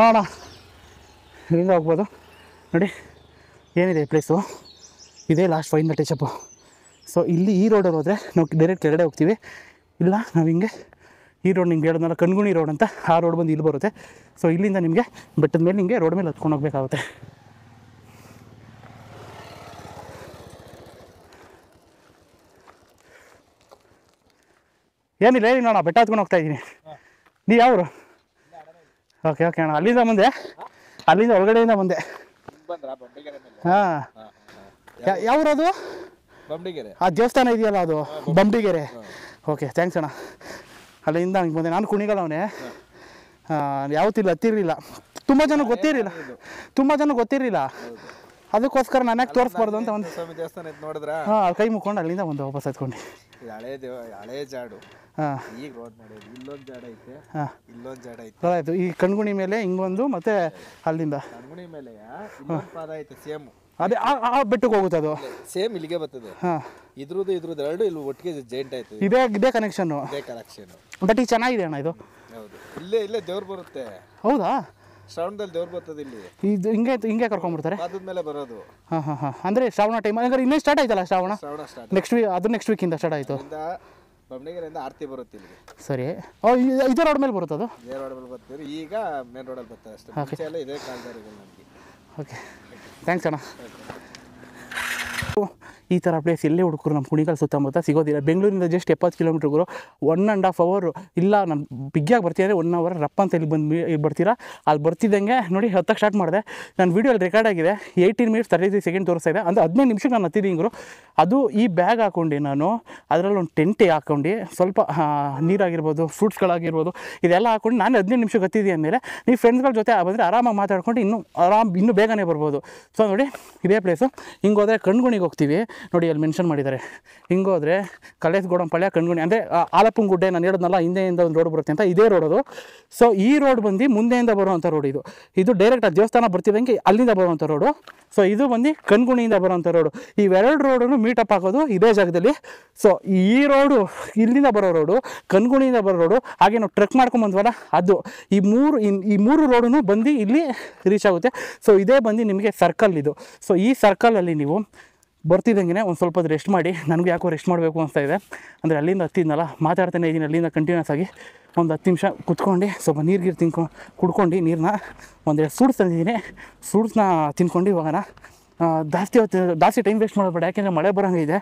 ಅಣ್ಣ ಇಲ್ಲಿಂದ ಹೋಗ್ಬೋದು. ನೋಡಿ ಏನಿದೆ ಪ್ಲೇಸು, ಇದೇ ಲಾಸ್ಟ್ ಫೈನಲ್ ಟಚಪ್ಪು. ಸೊ ಇಲ್ಲಿ ಈ ರೋಡಲ್ಲಿ ಹೋದರೆ ನಾವು ಡೈರೆಕ್ಟ್ ಕೆಳಗಡೆ ಹೋಗ್ತೀವಿ. ಇಲ್ಲ ನಾವು ಹಿಂಗೆ ಈ ರೋಡ್ ನಿಮ್ಗೆ ಹೇಳಿದ್ನಲ್ಲ ಕಣ್ಗುಣಿ ರೋಡ್ ಅಂತ, ಆ ರೋಡ್ ಬಂದು ಇಲ್ಲಿ ಬರುತ್ತೆ. ಸೊ ಇಲ್ಲಿಂದ ನಿಮಗೆ ಬೆಟ್ಟದ ಮೇಲೆ ನಿಮಗೆ ರೋಡ್ ಮೇಲೆ ಹತ್ಕೊಂಡು ಹೋಗ್ಬೇಕಾಗುತ್ತೆ. ಏನಿಲ್ಲ ಹೇಳಿ ಅಣ್ಣ, ಬೆಟ್ಟ ಹತ್ಕೊಂಡು ಹೋಗ್ತಾ ಇದ್ದೀನಿ. ನೀವು ಯಾವರು? ಓಕೆ ಓಕೆ ಅಣ್ಣ, ಅಲ್ಲಿಂದ ಬಂದೆ, ಅಲ್ಲಿಂದ ಒಳಗಡೆಯಿಂದ ಬಂದೆ. ಹಾಂ, ಯಾವ್ರದು? ಆ ದೇವಸ್ಥಾನ ಇದೆಯಲ್ಲ ಅದು ಬಂಬಿಗೆರೆ. ಓಕೆ, ಥ್ಯಾಂಕ್ಸ್ ಅಣ್ಣ. ಅಲ್ಲಿಂದ ಹಂಗೆ ಬಂದೆ. ನಾನು ಕುಣಿಗಲ್ಲವನೇ, ಯಾವತ್ತಿಲ್ಲ ಹತ್ತಿರಲಿಲ್ಲ. ತುಂಬ ಜನ ಗೊತ್ತಿರಲಿಲ್ಲ, ಅದಕ್ಕೋಸ್ಕರ ನಾನು ಯಾಕೆ ತೋರಿಸ್ಬಾರ್ದು ಅಂತ ಒಂದು ದೇವಸ್ಥಾನ ನೋಡಿದ್ರ. ಹಾಂ, ಕೈ ಮುಕ್ಕೊಂಡು ಅಲ್ಲಿಂದ ಒಂದು ವಾಪಸ್ ಹತ್ಕೊಂಡು. ಹಳೆ ಜಾಡು. ಹಾಂ, ಈಗ ರೋಡ್ ಮಾಡೋದು. ಇಲ್ಲೊಂದು ಜಾಡ ಐತೆ, ಹಾಂ, ಇಲ್ಲೊಂದು ಜಾಡ ಐತೆ. ಆಯಿತು. ಈ ಕಣ್ಗುಣಿ ಮೇಲೆ ಹಿಂಗೊಂದು, ಮತ್ತೆ ಅಲ್ಲಿಂದ ಕಣ್ಗುಣಿ ಮೇಲೆ ಇನ್ನೊಂದು ಪಾದ ಐತೆ ಸೇಮ್. ಅದೇ ಆ ಬೆಟ್ಟಕ್ಕೆ ಹೋಗುತ್ತೆ ಅದು, ಸೇಮ್ ಇಲ್ಲಿಗೆ ಬರ್ತದೆ. ಹಾಂ, ಇದ್ರದ್ದು ಎರಡು ಇಲ್ಲಿ ಒಟ್ಟಿಗೆ ಜಾಯಿಂಟ್ ಆಯ್ತು. ಇದೇ ಕನೆಕ್ಷನ್ನು. ಇದೇ ಕನೆಕ್ಷನ್. ಬಟ್ ಈಗ ಚೆನ್ನಾಗಿದೆ ಅಣ್ಣ ಇದು. ಹೌದು, ಇಲ್ಲೇ ದೇವ್ರು ಬರುತ್ತೆ. ಹೌದಾ? ಶ್ರಾವಣದಲ್ಲಿ ದೇವ್ರು ಬರ್ತದೆ ಇಲ್ಲಿ. ಇದು ಹಿಂಗೆ ಕರ್ಕೊಂಡ್ಬಿಡ್ತಾರೆ. ಪಾದದ ಮೇಲೆ ಬರೋದು. ಹಾಂ ಹಾಂ ಹಾಂ, ಅಂದರೆ ಶ್ರಾವಣ ಟೈಮ್ ಹಂಗಾರೆ ಇನ್ನೇ ಸ್ಟಾರ್ಟ್ ಆಯ್ತಲ್ಲ ಶ್ರಾವಣ ಸ್ಟಾರ್ಟ್. ನೆಕ್ಸ್ಟ್ ವೀಕಿಂದ ಸ್ಟಾರ್ಟ್ ಆಯಿತು. ಬೊಮ್ಮಡಿಗೆರೆಯಿಂದ ಆರತಿ ಬರುತ್ತೆ ಇಲ್ಲಿಗೆ. ಸರಿ, ಇದೇ ರೋಡ್ ಮೇಲೆ ಬರುತ್ತೆ ಅದು? ಇದೇ ರೋಡ್ ಮೇಲೆ ಬರ್ತೀವಿ. ಈಗ ಮೇನ್ ರೋಡಲ್ಲಿ ಬರ್ತಾರೆ ಅಷ್ಟೇ. ಮುಂಚೆ ಎಲ್ಲ ಇದೇ ಕಾಲ್ದಾರಿಗಳು ನಮಗೆ. ಓಕೆ, ಥ್ಯಾಂಕ್ಸ್ ಅಣ್ಣ. ಈ ಥರ ಪ್ಲೇಸ್ ಎಲ್ಲೇ ಹುಡುಕರು ನಮ್ಮ ಕುಣಿಗಲ್ ಸುತ್ತಮುತ್ತ ಸಿಗೋದಿಲ್ಲ. ಬೆಂಗಳೂರಿಂದ ಜಸ್ಟ್ 70 ಕಿಲೋಮೀಟ್ರ್ಗಳು 1.5 hour. ಇಲ್ಲ ನಾನು ಬಿಗ್ಗಿಯಾಗಿ ಬರ್ತೀನಿ 1 hour ರಪ್ಪ ಅಂತ ಇಲ್ಲಿ ಬರ್ತೀರಾ. ಅಲ್ಲಿ ಬರ್ತಿದ್ದಂಗೆ ನೋಡಿ ಹತ್ತಕ್ಕೆ ಸ್ಟಾರ್ಟ್ ಮಾಡಿದೆ. ನನ್ನ ವೀಡಿಯೋಲ್ಲಿ ರೆಕಾರ್ಡ್ ಆಗಿದೆ 18 minutes 33 seconds ತೋರಿಸ್ತಾ ಇದೆ. ಅಂದರೆ 15 ನಿಮಿಷಕ್ಕೆ ನಾನು ಹತ್ತಿದ್ದೀನಿ. ಅದು ಈ ಬ್ಯಾಗ್ ಹಾಕ್ಕೊಂಡು ನಾನು ಅದರಲ್ಲಿ ಒಂದು ಟೆಂಟೆ ಹಾಕ್ಕೊಂಡು ಸ್ವಲ್ಪ ನೀರಾಗಿರ್ಬೋದು, ಫ್ರೂಟ್ಸ್ಗಳಾಗಿರ್ಬೋದು, ಇದೆಲ್ಲ ಹಾಕ್ಕೊಂಡು ನಾನು 15 ನಿಮಿಷಕ್ಕೆ ಹತ್ತಿದ್ದೀನಿ ಅಂದಮೇಲೆ ನೀವು ಫ್ರೆಂಡ್ಸ್ಗಳ ಜೊತೆ ಬಂದರೆ ಆರಾಮಾಗಿ ಮಾತಾಡ್ಕೊಂಡು ಇನ್ನೂ ಬೇಗನೆ ಬರ್ಬೋದು. ಸೊ ನೋಡಿ ಇದೇ ಪ್ಲೇಸು. ಹಿಂಗೋದ್ರೆ ಕಣ್ಗುಣಿಗೆ ಹೋಗ್ತೀವಿ. ನೋಡಿ ಅಲ್ಲಿ ಮೆನ್ಷನ್ ಮಾಡಿದ್ದಾರೆ. ಹಿಂಗೋದ್ರೆ ಕಲೇಸ್ಗೋಡಂಪಳ್ಯ ಕಣ್ಗುಣಿ, ಅಂದರೆ ಆಲಪ್ಪಂಗುಡ್ಡೆ ನಾನು ಹೇಳಿದ್ನಲ್ಲ ಹಿಂದೆಯಿಂದ ಒಂದು ರೋಡ್ ಬರುತ್ತೆ ಅಂತ, ಇದೇ ರೋಡ್ ಅದು. ಸೊ ಈ ರೋಡ್ ಬಂದು ಮುಂದೆಯಿಂದ ಬರುವಂಥ ರೋಡ್. ಇದು ಡೈರೆಕ್ಟ್ ಆ ದೇವಸ್ಥಾನ ಬರ್ತಿದ್ದಂಗೆ ಅಲ್ಲಿಂದ ಬರುವಂಥ ರೋಡು. ಸೊ ಇದು ಬಂದು ಕಣ್ಗುಣಿಯಿಂದ ಬರುವಂಥ ರೋಡು. ಇವೆರಡು ರೋಡನ್ನು ಮೀಟಪ್ ಆಗೋದು ಇದೇ ಜಾಗದಲ್ಲಿ. ಸೊ ಈ ರೋಡು ಇಲ್ಲಿಂದ ಬರೋ ರೋಡು, ಕಣ್ಗುಣಿಯಿಂದ ಬರೋ ರೋಡು, ಹಾಗೆ ನಾವು ಟ್ರೆಕ್ ಮಾಡ್ಕೊಂಬಂದ್ವಲ್ಲ ಅದು, ಈ ಮೂರು ರೋಡನ್ನು ಬಂದು ಇಲ್ಲಿ ರೀಚ್ ಆಗುತ್ತೆ. ಸೊ ಇದೇ ಬಂದು ನಿಮಗೆ ಸರ್ಕಲ್ ಇದು. ಸೊ ಈ ಸರ್ಕಲಲ್ಲಿ ನೀವು ಬರ್ತಿದ್ದಂಗೆ ಒಂದು ಸ್ವಲ್ಪ ರೆಸ್ಟ್ ಮಾಡಿ. ನನಗೆ ಯಾಕೋ ರೆಸ್ಟ್ ಮಾಡಬೇಕು ಅನಿಸ್ತಾ ಇದೆ. ಅಂದರೆ ಅಲ್ಲಿಂದ ಹತ್ತಿದ್ನಲ್ಲ ಮಾತಾಡ್ತಾನೆ ಇದ್ದೀನಿ, ಅಲ್ಲಿಂದ ಕಂಟಿನ್ಯೂಸ್ ಆಗಿ ಒಂದು 10 ನಿಮಿಷ ಕುತ್ಕೊಂಡು ಸ್ವಲ್ಪ ನೀರು ಕುಡ್ಕೊಂಡು ನೀರನ್ನ ಒಂದೆರಡು ಫ್ರೂಟ್ಸ್ ತಂದಿದ್ದೀನಿ. ಫ್ರೂಟ್ಸ್ನ ತಿನ್ಕೊಂಡು ಇವಾಗ ಜಾಸ್ತಿ ಟೈಮ್ ವೇಸ್ಟ್ ಮಾಡಬೇಡ, ಯಾಕೆಂದರೆ ಮಳೆ ಬರೋಂಗಿದೆ.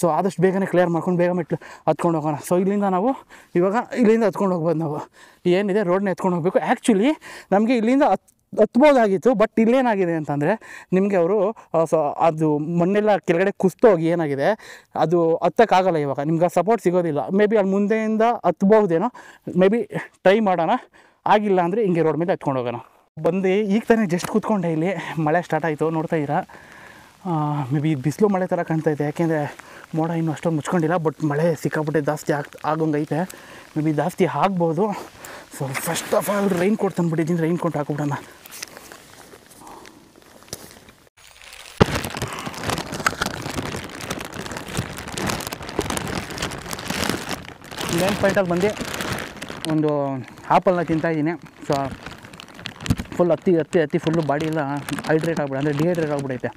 ಸೊ ಆದಷ್ಟು ಬೇಗನೆ ಕ್ಲಿಯರ್ ಮಾಡ್ಕೊಂಡು ಬೇಗ ಮೆಟ್ಲು ಹತ್ಕೊಂಡು ಹೋಗೋಣ. ಸೊ ಇಲ್ಲಿಂದ ಹತ್ಕೊಂಡು ಹೋಗ್ಬೋದು. ನಾವು ಏನಿದೆ ರೋಡ್ನ ಎತ್ಕೊಂಡು ಹೋಗಬೇಕು. ಆ್ಯಕ್ಚುಲಿ ನಮಗೆ ಇಲ್ಲಿಂದ ಹತ್ಬೋದಾಗಿತ್ತು, ಬಟ್ ಇಲ್ಲೇನಾಗಿದೆ ಅಂತಂದರೆ ನಿಮಗೆ ಅವರು ಅದು ಮಣ್ಣೆಲ್ಲ ಕೆಳಗಡೆ ಕುಸ್ತೋಗಿ ಏನಾಗಿದೆ ಅದು ಹತ್ತಕ್ಕಾಗಲ್ಲ. ಇವಾಗ ನಿಮ್ಗೆ ಸಪೋರ್ಟ್ ಸಿಗೋದಿಲ್ಲ. ಮೇ ಬಿ ಅಲ್ಲಿ ಮುಂದೆಯಿಂದ ಹತ್ಬಹುದೇನೋ, ಮೇ ಬಿ ಟ್ರೈ ಮಾಡೋಣ. ಆಗಿಲ್ಲ ಅಂದರೆ ಹಿಂಗೆ ರೋಡ್ ಮೇಲೆ ಹತ್ಕೊಂಡು ಹೋಗೋಣ. ಬಂದು ಈಗ ತಾನೇ ಜಸ್ಟ್ ಕೂತ್ಕೊಂಡೆ. ಇಲ್ಲಿ ಮಳೆ ಸ್ಟಾರ್ಟ್ ಆಯಿತು, ನೋಡ್ತಾ ಇದ್ದೀರಾ. ಮೇ ಬಿ ಬಿಸಿಲು ಮಳೆ ಥರ ಕಾಣ್ತಾಯಿದೆ, ಯಾಕೆಂದರೆ ಮೋಡ ಇನ್ನೂ ಅಷ್ಟೊಂದು ಮುಚ್ಕೊಂಡಿಲ್ಲ. ಬಟ್ ಮಳೆ ಸಿಕ್ಕಾಪಟ್ಟೆ ಜಾಸ್ತಿ ಆಗೋಂಗೈತೆ. ಮೇ ಬಿ ಜಾಸ್ತಿ ಆಗ್ಬೋದು. So first of all raincoat ತಂದುಬಿಟ್ಟಿದ್ದೀನಿ. ರೈನ್ ಕೋಟ್ ಹಾಕ್ಬಿಡೋಣ. ಮೇನ್ ಪಾಯಿಂಟಾಗಿ ಬಂದು ಒಂದು ಆ್ಯಪಲ್ನ ತಿಂತಾಯಿದ್ದೀನಿ. ಸೊ ಫುಲ್ ಹತ್ತಿ ಫುಲ್ಲು ಬಾಡಿ ಎಲ್ಲ ಹೈಡ್ರೇಟ್ ಆಗ್ಬಿಡ, ಅಂದರೆ ಡಿಹೈಡ್ರೇಟ್ ಆಗ್ಬಿಡೈತೆ.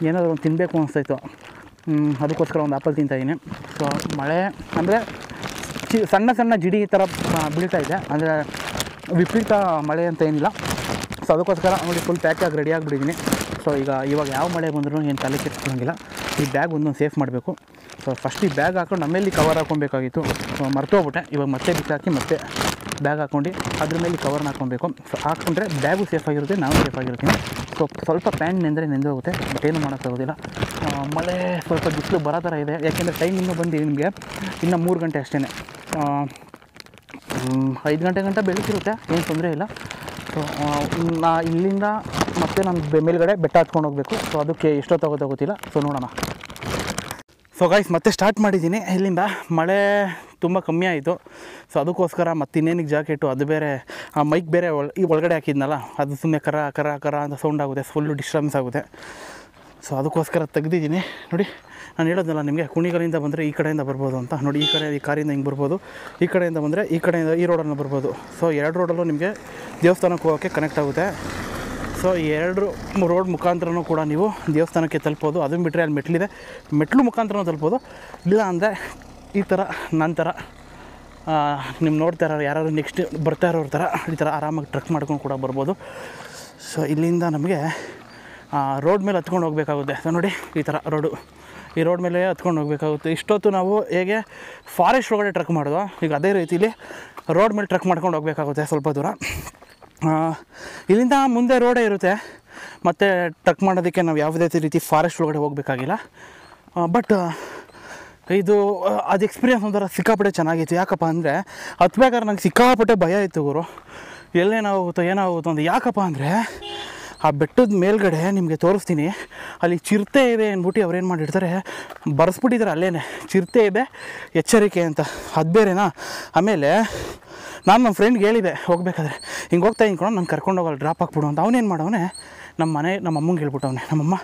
ಏನಾದರೂ ಒಂದು ತಿನ್ನಬೇಕು ಅನಿಸ್ತಾಯಿತ್ತು, ಅದಕ್ಕೋಸ್ಕರ ಒಂದು ಆ್ಯಪಲ್ ತಿಂತಾಯಿದ್ದೀನಿ. ಸೊ ಮಳೆ ಅಂದರೆ ಸಣ್ಣ ಜಿಡಿ ಥರ ಬೀಳ್ತಾ ಇದೆ, ಅಂದರೆ ವಿಪರೀತ ಮಳೆ ಅಂತ ಏನಿಲ್ಲ. ಸೊ ಅದಕ್ಕೋಸ್ಕರ ನೋಡಿ ಫುಲ್ ಪ್ಯಾಕಾಗಿ ರೆಡಿ ಆಗಿಬಿಟ್ಟಿದ್ದೀನಿ. ಸೊ ಇವಾಗ ಯಾವ ಮಳೆ ಬಂದರೂ ಏನು ತಲೆ ಕೆಡಿಸ್ಕೊಳ್ಳೋಂಗಿಲ್ಲ. ಈ ಬ್ಯಾಗ್ ಒಂದೊಂದು ಸೇಫ್ ಮಾಡಬೇಕು. ಸೊ ಫಸ್ಟ್ ಈ ಬ್ಯಾಗ್ ಹಾಕೊಂಡು ನಮ್ಮೇಲೆ ಕವರ್ ಹಾಕ್ಕೊಬೇಕಾಗಿತ್ತು. ಸೊ ಮರ್ತೋಗ್ಬಿಟ್ಟೆ. ಇವಾಗ ಮತ್ತೆ ಬಿಸಾಕಿ ಮತ್ತೆ ಬ್ಯಾಗ್ ಹಾಕ್ಕೊಂಡು ಅದ್ರ ಮೇಲೆ ಕವರ್ನ ಹಾಕ್ಕೊಬೇಕು. ಸೊ ಹಾಕ್ಕೊಂಡ್ರೆ ಬ್ಯಾಗು ಸೇಫ್ ಆಗಿರುತ್ತೆ, ನಾವು ಸೇಫ್ ಆಗಿರ್ತೀನಿ. ಸ್ವಲ್ಪ ಪ್ಯಾಂಟ್ ನೆಂದು ಹೋಗುತ್ತೆ, ಬಟ್ ಏನು ಮಾಡೋಕ್ಕಾಗೋದಿಲ್ಲ. ಮಳೆ ಸ್ವಲ್ಪ ಬಿಸಿಲು ಬರೋ ಥರ ಇದೆ, ಯಾಕೆಂದರೆ ಟೈಮ್ ಇನ್ನೂ ಬಂದು ನಿಮಗೆ ಇನ್ನೂ 3 ಗಂಟೆ ಅಷ್ಟೇ. 5 ಗಂಟೆ ಗಂಟ ಬೆಳಕಿರುತ್ತೆ, ಏನು ತೊಂದರೆ ಇಲ್ಲ. ಸೊ ಇಲ್ಲಿಂದ ಮತ್ತೆ ನಾನು ಮೇಲ್ಗಡೆ ಬೆಟ್ಟ ಹತ್ಕೊಂಡು ಹೋಗಬೇಕು. ಸೊ ಅದಕ್ಕೆ ಎಷ್ಟೊತ್ತಾಗೋದು ಗೊತ್ತಿಲ್ಲ. ಸೊ ನೋಡೋಣ. ಸೊ ಗೈಸ್ ಮತ್ತೆ ಸ್ಟಾರ್ಟ್ ಮಾಡಿದ್ದೀನಿ. ಇಲ್ಲಿಂದ ಮಳೆ ತುಂಬ ಕಮ್ಮಿ ಆಯಿತು. ಸೊ ಅದಕ್ಕೋಸ್ಕರ ಮತ್ತೆ ಇನ್ನೇನಿಗೆ ಜಾಕೆಟು, ಅದು ಬೇರೆ ಆ ಮೈಕ್ ಬೇರೆ ಈ ಒಳಗಡೆ ಹಾಕಿದ್ನಲ್ಲ, ಅದು ಸುಮ್ಮನೆ ಕರ ಕರ ಕರ ಅಂತ ಸೌಂಡ್ ಆಗುತ್ತೆ, ಫುಲ್ಲು ಡಿಸ್ಟರ್ಬೆನ್ಸ್ ಆಗುತ್ತೆ. ಸೊ ಅದಕ್ಕೋಸ್ಕರ ತೆಗ್ದಿದ್ದೀನಿ. ನೋಡಿ ನಾನು ಹೇಳೋದಲ್ಲ ನಿಮಗೆ, ಕುಣಿಗಲಿಂದ ಬಂದರೆ ಈ ಕಡೆಯಿಂದ ಬರ್ಬೋದು ಅಂತ. ನೋಡಿ ಈ ಕಡೆ ಈ ಕಾರಿಂದ ಹಿಂಗೆ ಬರ್ಬೋದು, ಈ ಕಡೆಯಿಂದ ಬಂದರೆ ಈ ಕಡೆಯಿಂದ ಈ ರೋಡನ್ನು ಬರ್ಬೋದು. ಸೊ 2 ರೋಡಲ್ಲೂ ನಿಮಗೆ ದೇವಸ್ಥಾನಕ್ಕೆ ಹೋಗೋಕ್ಕೆ ಕನೆಕ್ಟ್ ಆಗುತ್ತೆ. ಸೊ 2 ರೋಡ್ ಮುಖಾಂತರನೂ ಕೂಡ ನೀವು ದೇವಸ್ಥಾನಕ್ಕೆ ತಲುಪೋದು. ಅದನ್ನು ಬಿಟ್ಟರೆ ಅಲ್ಲಿ ಮೆಟ್ಲಿದೆ, ಮೆಟ್ಲು ಮುಖಾಂತರನೂ ತಲುಪೋದು. ಇಲ್ಲ ಅಂದರೆ ಈ ಥರ ನನ್ನ ಥರ ನಿಮ್ಮ ನೋಡ್ತಾ ಇರೋರು ಯಾರು ನೆಕ್ಸ್ಟ್ ಬರ್ತಾ ಇರೋರ ಥರ ಈ ಥರ ಆರಾಮಾಗಿ ಟ್ರಕ್ ಮಾಡ್ಕೊಂಡು ಕೂಡ ಬರ್ಬೋದು. ಸೊ ಇಲ್ಲಿಂದ ನಮಗೆ ರೋಡ್ ಮೇಲೆ ಹತ್ಕೊಂಡು ಹೋಗಬೇಕಾಗುತ್ತೆ. ಸೊ ನೋಡಿ ಈ ಥರ ರೋಡು, ಈ ರೋಡ್ ಮೇಲೆ ಹತ್ಕೊಂಡು ಹೋಗಬೇಕಾಗುತ್ತೆ. ಇಷ್ಟೊತ್ತು ನಾವು ಹೇಗೆ ಫಾರೆಸ್ಟ್ ಒಳಗಡೆ ಟ್ರಕ್ ಮಾಡೋದು, ಈಗ ಅದೇ ರೀತಿಲಿ ರೋಡ್ ಮೇಲೆ ಟ್ರಕ್ ಮಾಡ್ಕೊಂಡು ಹೋಗಬೇಕಾಗುತ್ತೆ ಸ್ವಲ್ಪ ದೂರ. ಇಲ್ಲಿಂದ ಮುಂದೆ ರೋಡೇ ಇರುತ್ತೆ, ಮತ್ತು ಟ್ರಕ್ ಮಾಡೋದಕ್ಕೆ ನಾವು ಯಾವುದೇ ರೀತಿ ಫಾರೆಸ್ಟ್ ಒಳಗಡೆ ಹೋಗಬೇಕಾಗಿಲ್ಲ. ಬಟ್ ಇದು ಅದು ಎಕ್ಸ್ಪೀರಿಯನ್ಸ್ ಒಂಥರ ಸಿಕ್ಕಾಪಟ್ಟೆ ಚೆನ್ನಾಗಿತ್ತು. ಯಾಕಪ್ಪ ಅಂದರೆ ಹತ್ಬೇಕಾದ್ರೆ ನಂಗೆ ಸಿಕ್ಕಾಪಟ್ಟೆ ಭಯ ಇತ್ತು ಗುರು, ಎಲ್ಲೇನಾಗುತ್ತೋ ಏನಾಗುತ್ತೋ ಅಂತ. ಯಾಕಪ್ಪ ಅಂದರೆ ಆ ಬೆಟ್ಟದ ಮೇಲ್ಗಡೆ ನಿಮಗೆ ತೋರಿಸ್ತೀನಿ, ಅಲ್ಲಿ ಚಿರತೆ ಇದೆ ಅಂದ್ಬಿಟ್ಟು ಅವ್ರೇನು ಮಾಡಿರ್ತಾರೆ, ಬರೆಸ್ಬಿಟ್ಟಿದ್ದಾರೆ ಅಲ್ಲೇ, ಚಿರತೆ ಇದೆ ಎಚ್ಚರಿಕೆ ಅಂತ. ಅದು ಬೇರೆನಾ. ಆಮೇಲೆ ನಾನು ನಮ್ಮ ಫ್ರೆಂಡ್ಗೆ ಹೇಳಿದೆ ಹೋಗಬೇಕಾದ್ರೆ, ಹಿಂಗೆ ಹೋಗ್ತಾ ಹಿಂಗೆ ನಾನು ಕರ್ಕೊಂಡು ಹೋಗಲ್ಲ, ಡ್ರಾಪ್ ಹಾಕ್ಬಿಡು ಅಂತ. ಅವನೇನು ಮಾಡವನೇ, ನಮ್ಮ ಅಮ್ಮಂಗೆ ಹೇಳ್ಬಿಟ್ಟವನೆ. ನಮ್ಮಮ್ಮ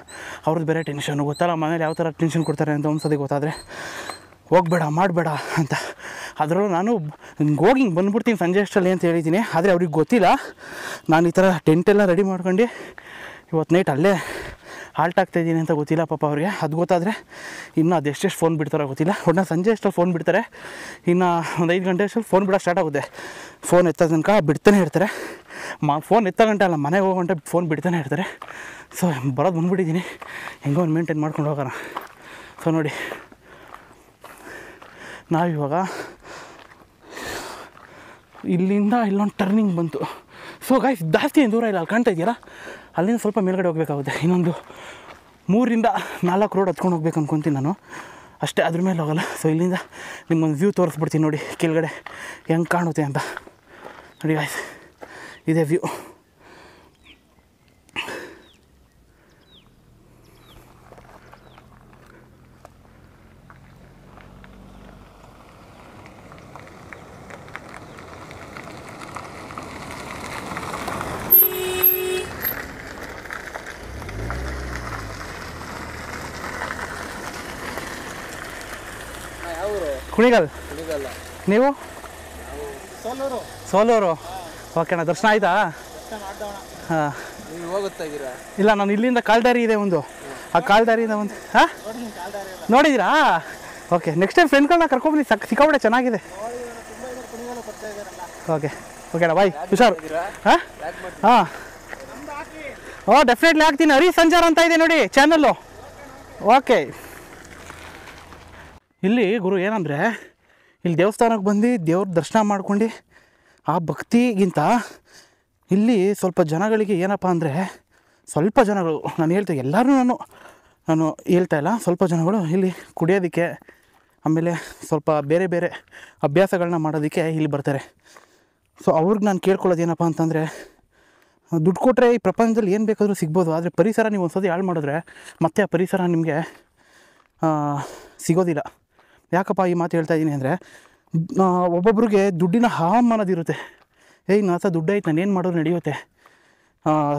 ಅವ್ರದ್ದು ಬೇರೆ ಟೆನ್ಷನು, ಗೊತ್ತಲ್ಲ ಮನೇಲಿ ಯಾವ ಥರ ಟೆನ್ಷನ್ ಕೊಡ್ತಾರೆ ಅಂತ ಒಂದ್ಸತಿ ಗೊತ್ತಾದರೆ, ಹೋಗಬೇಡ ಮಾಡಬೇಡ ಅಂತ. ಅದರಲ್ಲೂ ನಾನು ಹೋಗಿ ಹಿಂಗೆ ಬಂದುಬಿಡ್ತೀನಿ ಸಂಜೆ ಅಷ್ಟರಲ್ಲಿ ಅಂತ ಹೇಳಿದ್ದೀನಿ. ಆದರೆ ಅವ್ರಿಗೆ ಗೊತ್ತಿಲ್ಲ ನಾನು ಈ ಥರ ಟೆಂಟೆಲ್ಲ ರೆಡಿ ಮಾಡ್ಕೊಂಡು ಇವತ್ತು ನೈಟ್ ಅಲ್ಲೇ ಹಾಲ್ಟ್ ಆಗ್ತಾಯಿದ್ದೀನಿ ಅಂತ ಗೊತ್ತಿಲ್ಲ ಪಾಪ ಅವ್ರಿಗೆ. ಅದು ಗೊತ್ತಾದರೆ ಇನ್ನೂ ಅದೆಷ್ಟೆಷ್ಟು ಫೋನ್ ಬಿಡ್ತಾರೋ ಗೊತ್ತಿಲ್ಲ. ಒಟ್ಟು ಸಂಜೆ ಅಷ್ಟಲ್ಲಿ ಫೋನ್ ಬಿಡ್ತಾರೆ, ಇನ್ನು ಒಂದು 5 ಗಂಟೆ ಅಷ್ಟಲ್ಲಿ ಫೋನ್ ಬಿಡೋಕೆ ಸ್ಟಾರ್ಟ್ ಆಗುತ್ತೆ. ಫೋನ್ ಎತ್ತೋ ತನಕ ಬಿಡ್ತಾನೆ ಇರ್ತಾರೆ. ಫೋನ್ ಎತ್ತೋ ಗಂಟೆ ಅಲ್ಲ, ಮನೆಗೆ ಹೋಗೋ ಗಂಟೆ ಫೋನ್ ಬಿಡ್ತಾನೆ ಇರ್ತಾರೆ. ಸೊ ಬರೋದು ಬಂದುಬಿಟ್ಟಿದ್ದೀನಿ, ಹೆಂಗೋ ಒಂದು ಮೇಂಟೈನ್ ಮಾಡ್ಕೊಂಡು ಹೋಗೋಣ. ಸೊ ನೋಡಿ ನಾವಿವಾಗ ಇಲ್ಲಿಂದ ಇಲ್ಲೊಂದು ಟರ್ನಿಂಗ್ ಬಂತು. ಸೊ ಗಾಯ್ಸ್ ಜಾಸ್ತಿ ಏನು ದೂರ ಇಲ್ಲ, ಅಲ್ಲಿ ಕಾಣ್ತಾ ಇದೆಯಲ್ಲ, ಅಲ್ಲಿಂದ ಸ್ವಲ್ಪ ಮೇಲ್ಗಡೆ ಹೋಗಬೇಕಾಗುತ್ತೆ. ಇನ್ನೊಂದು 3 ರಿಂದ 4 ರೋಡ್ ಹತ್ಕೊಂಡು ಹೋಗ್ಬೇಕು ಅಂದ್ಕೊತೀನಿ ನಾನು ಅಷ್ಟೇ, ಅದ್ರ ಮೇಲೆ ಹೋಗಲ್ಲ. ಸೊ ಇಲ್ಲಿಂದ ನಿಮ್ಗೊಂದು ವ್ಯೂ ತೋರಿಸ್ಬಿಡ್ತೀನಿ ನೋಡಿ ಕೆಳಗಡೆ ಹೆಂಗೆ ಕಾಣುತ್ತೆ ಅಂತ. ನೋಡಿ ಗಾಯ್ಸ್ ಇದೇ ವ್ಯೂ. ಕುಣಿಗಲ್. ನೀವು ಸೋಲೂರು. ಓಕೆನಾ, ದರ್ಶನ ಆಯ್ತಾ? ಹಾಂ ಇಲ್ಲ, ನಾನು ಇಲ್ಲಿಂದ ಕಾಲ್ದಾರಿ ಇದೆ ಒಂದು, ಆ ಕಾಲ್ದಾರಿಯಿಂದ ಒಂದು. ಹಾಂ ನೋಡಿದ್ದೀರಾ? ಓಕೆ, ನೆಕ್ಸ್ಟ್ ಟೈಮ್ ಫ್ರೆಂಡ್ಗಳನ್ನ ಕರ್ಕೊಂಡ್ಬನ್ನಿ, ಸಿಕ್ಕಾಪಟ್ಟೆ ಚೆನ್ನಾಗಿದೆ. ಓಕೆ ಓಕೆನಾ, ಬಾಯ್, ಹುಷಾರು. ಹಾಂ ಹಾಂ ಡೆಫಿನೆಟ್ಲಿ ಹಾಕ್ತೀನಿ. ಹರಿ ಸಂಚಾರ ಅಂತ ಇದೆ ನೋಡಿ ಚಾನಲ್ಲು. ಓಕೆ. ಇಲ್ಲಿ ಗುರು ಏನಂದರೆ, ಇಲ್ಲಿ ದೇವಸ್ಥಾನಕ್ಕೆ ಬಂದು ದೇವ್ರ ದರ್ಶನ ಮಾಡ್ಕೊಂಡು ಆ ಭಕ್ತಿಗಿಂತ ಇಲ್ಲಿ ಸ್ವಲ್ಪ ಜನಗಳಿಗೆ ಏನಪ್ಪ ಅಂದರೆ, ಸ್ವಲ್ಪ ಜನಗಳು, ನಾನು ಹೇಳ್ತಾ ಎಲ್ಲರೂ ನಾನು ಹೇಳ್ತಾ ಇಲ್ಲ, ಸ್ವಲ್ಪ ಜನಗಳು ಇಲ್ಲಿ ಕುಡಿಯೋದಕ್ಕೆ, ಆಮೇಲೆ ಸ್ವಲ್ಪ ಬೇರೆ ಬೇರೆ ಅಭ್ಯಾಸಗಳನ್ನ ಮಾಡೋದಕ್ಕೆ ಇಲ್ಲಿ ಬರ್ತಾರೆ. ಸೊ ಅವ್ರಿಗೆ ನಾನು ಕೇಳ್ಕೊಳ್ಳೋದು ಏನಪ್ಪ ಅಂತಂದರೆ, ದುಡ್ಡು ಕೊಟ್ಟರೆ ಈ ಪ್ರಪಂಚದಲ್ಲಿ ಏನು ಬೇಕಾದರೂ ಸಿಗ್ಬೋದು, ಆದರೆ ಪರಿಸರ ನೀವು ಒಂದು ಸತಿ ಹಾಳು ಮಾಡಿದ್ರೆ ಮತ್ತೆ ಆ ಪರಿಸರ ನಿಮಗೆ ಸಿಗೋದಿಲ್ಲ. ಯಾಕಪ್ಪ ಈ ಮಾತು ಹೇಳ್ತಾ ಇದ್ದೀನಿ ಅಂದರೆ, ಒಬ್ಬೊಬ್ರಿಗೆ ದುಡ್ಡಿನ ಹವಾಮಾನದಿರುತ್ತೆ. ನನ್ನ ಹತ್ರ ದುಡ್ಡು ಐತೆ, ನಾನು ಏನು ಮಾಡೋದು ನಡೆಯುತ್ತೆ,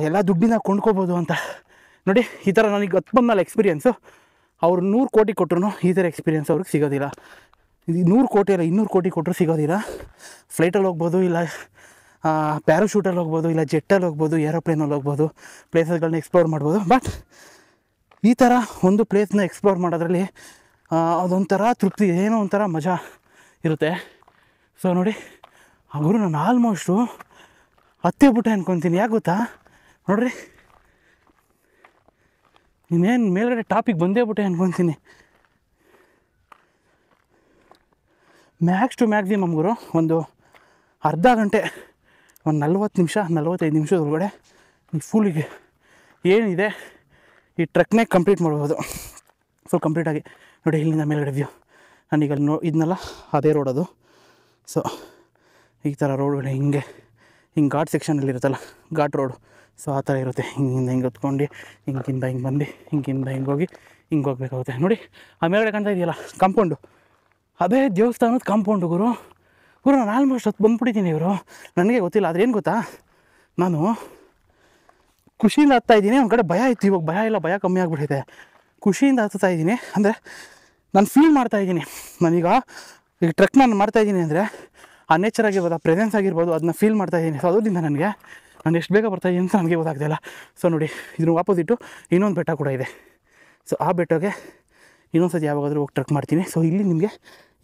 ಎಲ್ಲ ದುಡ್ಡಿನ ಕೊಂಡ್ಕೋಬೋದು ಅಂತ. ನೋಡಿ ಈ ಥರ ನನಗೆ 10 ಬಂದಲ್ಲ ಎಕ್ಸ್ಪೀರಿಯೆನ್ಸು. ಅವ್ರು 100 ಕೋಟಿ ಕೊಟ್ಟರು ಈ ಥರ ಎಕ್ಸ್ಪೀರಿಯೆನ್ಸ್ ಅವ್ರಿಗೆ ಸಿಗೋದಿಲ್ಲ. 100 ಕೋಟಿ ಅಲ್ಲ, 200 ಕೋಟಿ ಕೊಟ್ಟರು ಸಿಗೋದಿಲ್ಲ. ಫ್ಲೈಟಲ್ಲಿ ಹೋಗ್ಬೋದು, ಇಲ್ಲ ಪ್ಯಾರಾಶೂಟಲ್ಲಿ ಹೋಗ್ಬೋದು, ಇಲ್ಲ ಜೆಟ್ಟಲ್ಲಿ ಹೋಗ್ಬೋದು, ಏರೋಪ್ಲೇನಲ್ಲಿ ಹೋಗ್ಬೋದು, ಪ್ಲೇಸಸ್ಗಳನ್ನ ಎಕ್ಸ್ಪ್ಲೋರ್ ಮಾಡ್ಬೋದು. ಬಟ್ ಈ ಥರ ಒಂದು ಪ್ಲೇಸ್ನ ಎಕ್ಸ್ಪ್ಲೋರ್ ಮಾಡೋದ್ರಲ್ಲಿ ಅದೊಂಥರ ತೃಪ್ತಿ, ಏನೋ ಒಂಥರ ಮಜಾ ಇರುತ್ತೆ. ಸೊ ನೋಡಿ ಅವರು ನಾನು ಆಲ್ಮೋಸ್ಟು ಹತ್ತೇ ಬಿಟ್ಟೆ ಅನ್ಕೊತೀನಿ. ಯಾಕೆ ಗೊತ್ತಾ, ನೋಡ್ರಿ ಇನ್ನೇನು ಮೇಲ್ಗಡೆ ಟಾಪಿಗೆ ಬಂದೇ ಬಿಟ್ಟೆ ಅನ್ಕೊತೀನಿ. ಮ್ಯಾಕ್ಸ್ ಟು ಮ್ಯಾಕ್ಸಿಮಮ್ ಗುರು ಒಂದು ಅರ್ಧ ಗಂಟೆ, ಒಂದು 40 ನಿಮಿಷ 45 ನಿಮಿಷದೊಳಗಡೆ ಫುಲ್ಲಿಗೆ ಏನಿದೆ ಈ ಟ್ರೆಕ್ನೇ ಕಂಪ್ಲೀಟ್ ಮಾಡ್ಬೋದು ಫುಲ್ ಕಂಪ್ಲೀಟಾಗಿ. ನೋಡಿ ಇಲ್ಲಿಂದ ಮೇಲ್ಗಡೆ ವ್ಯೂ. ನಾನೀಗ ಇದನ್ನೆಲ್ಲ ಅದೇ ರೋಡ್ ಅದು. ಸೊ ಈ ಥರ ರೋಡ್ಗಳು ಹಿಂಗೆ ಘಾಟ್ ಸೆಕ್ಷನಲ್ಲಿರುತ್ತಲ್ಲ, ಘಾಟ್ ರೋಡು. ಸೊ ಆ ಥರ ಇರುತ್ತೆ. ಹಿಂಗಿಂದ ಹಿಂಗೆ ಹೊತ್ಕೊಂಡು ಹಿಂಗಿಂದ ಹಿಂಗೆ ಬಂದು ಹಿಂಗಿಂದ ಹಿಂಗೆ ಹೋಗಿ ಹಿಂಗೆ ಹೋಗ್ಬೇಕಾಗುತ್ತೆ. ನೋಡಿ ಆ ಮೇಲ್ಗಡೆ ಕಾಣ್ತಾ ಇದೆಯಲ್ಲ ಕಾಂಪೌಂಡು, ಅದೇ ದೇವಸ್ಥಾನದ ಕಾಂಪೌಂಡು ಗುರು. ನಾನು ಆಲ್ಮೋಸ್ಟ್ ಹೊತ್ತು ಬಂದುಬಿಟ್ಟಿದ್ದೀನಿ ಇವರು, ನನಗೆ ಗೊತ್ತಿಲ್ಲ. ಆದರೆ ಏನು ಗೊತ್ತಾ, ನಾನು ಖುಷಿಯಿಂದ ಹತ್ತಾಯಿದ್ದೀನಿ. ಒಂದು ಕಡೆ ಭಯ ಇತ್ತು, ಇವಾಗ ಭಯ ಇಲ್ಲ, ಭಯ ಕಮ್ಮಿ ಆಗಿಬಿಟ್ಟಿದೆ. ಖುಷಿಯಿಂದ ಹತ್ತಾ ಇದ್ದೀನಿ. ಅಂದರೆ ನಾನು ಫೀಲ್ ಮಾಡ್ತಾಯಿದ್ದೀನಿ. ನಾನೀಗ ಟ್ರೆಕ್ ನಾನು ಮಾಡ್ತಾಯಿದ್ದೀನಿ ಅಂದರೆ ಆ ನೇಚರ್ ಆಗಿರ್ಬೋದು, ಆ ಪ್ರೆಸೆನ್ಸ್ ಆಗಿರ್ಬೋದು, ಅದನ್ನ ಫೀಲ್ ಮಾಡ್ತಾಯಿದ್ದೀನಿ. ಸೊ ಅದರಿಂದ ನಾನು ಎಷ್ಟು ಬೇಗ ಬರ್ತಾಯಿದ್ದೀನಿ ಅಂತ ನನಗೆ ಗೊತ್ತಾಗ್ತಾಯಿಲ್ಲ. ಸೊ ನೋಡಿ ಇದ್ರ ಆಪೋಸಿಟ್ಟು ಇನ್ನೊಂದು ಬೆಟ್ಟ ಕೂಡ ಇದೆ. ಸೊ ಆ ಬೆಟ್ಟಕ್ಕೆ ಇನ್ನೊಂದು ಸತಿ ಯಾವಾಗಾದರೂ ಹೋಗಿ ಟ್ರೆಕ್ ಮಾಡ್ತೀನಿ. ಸೊ ಇಲ್ಲಿ ನಿಮಗೆ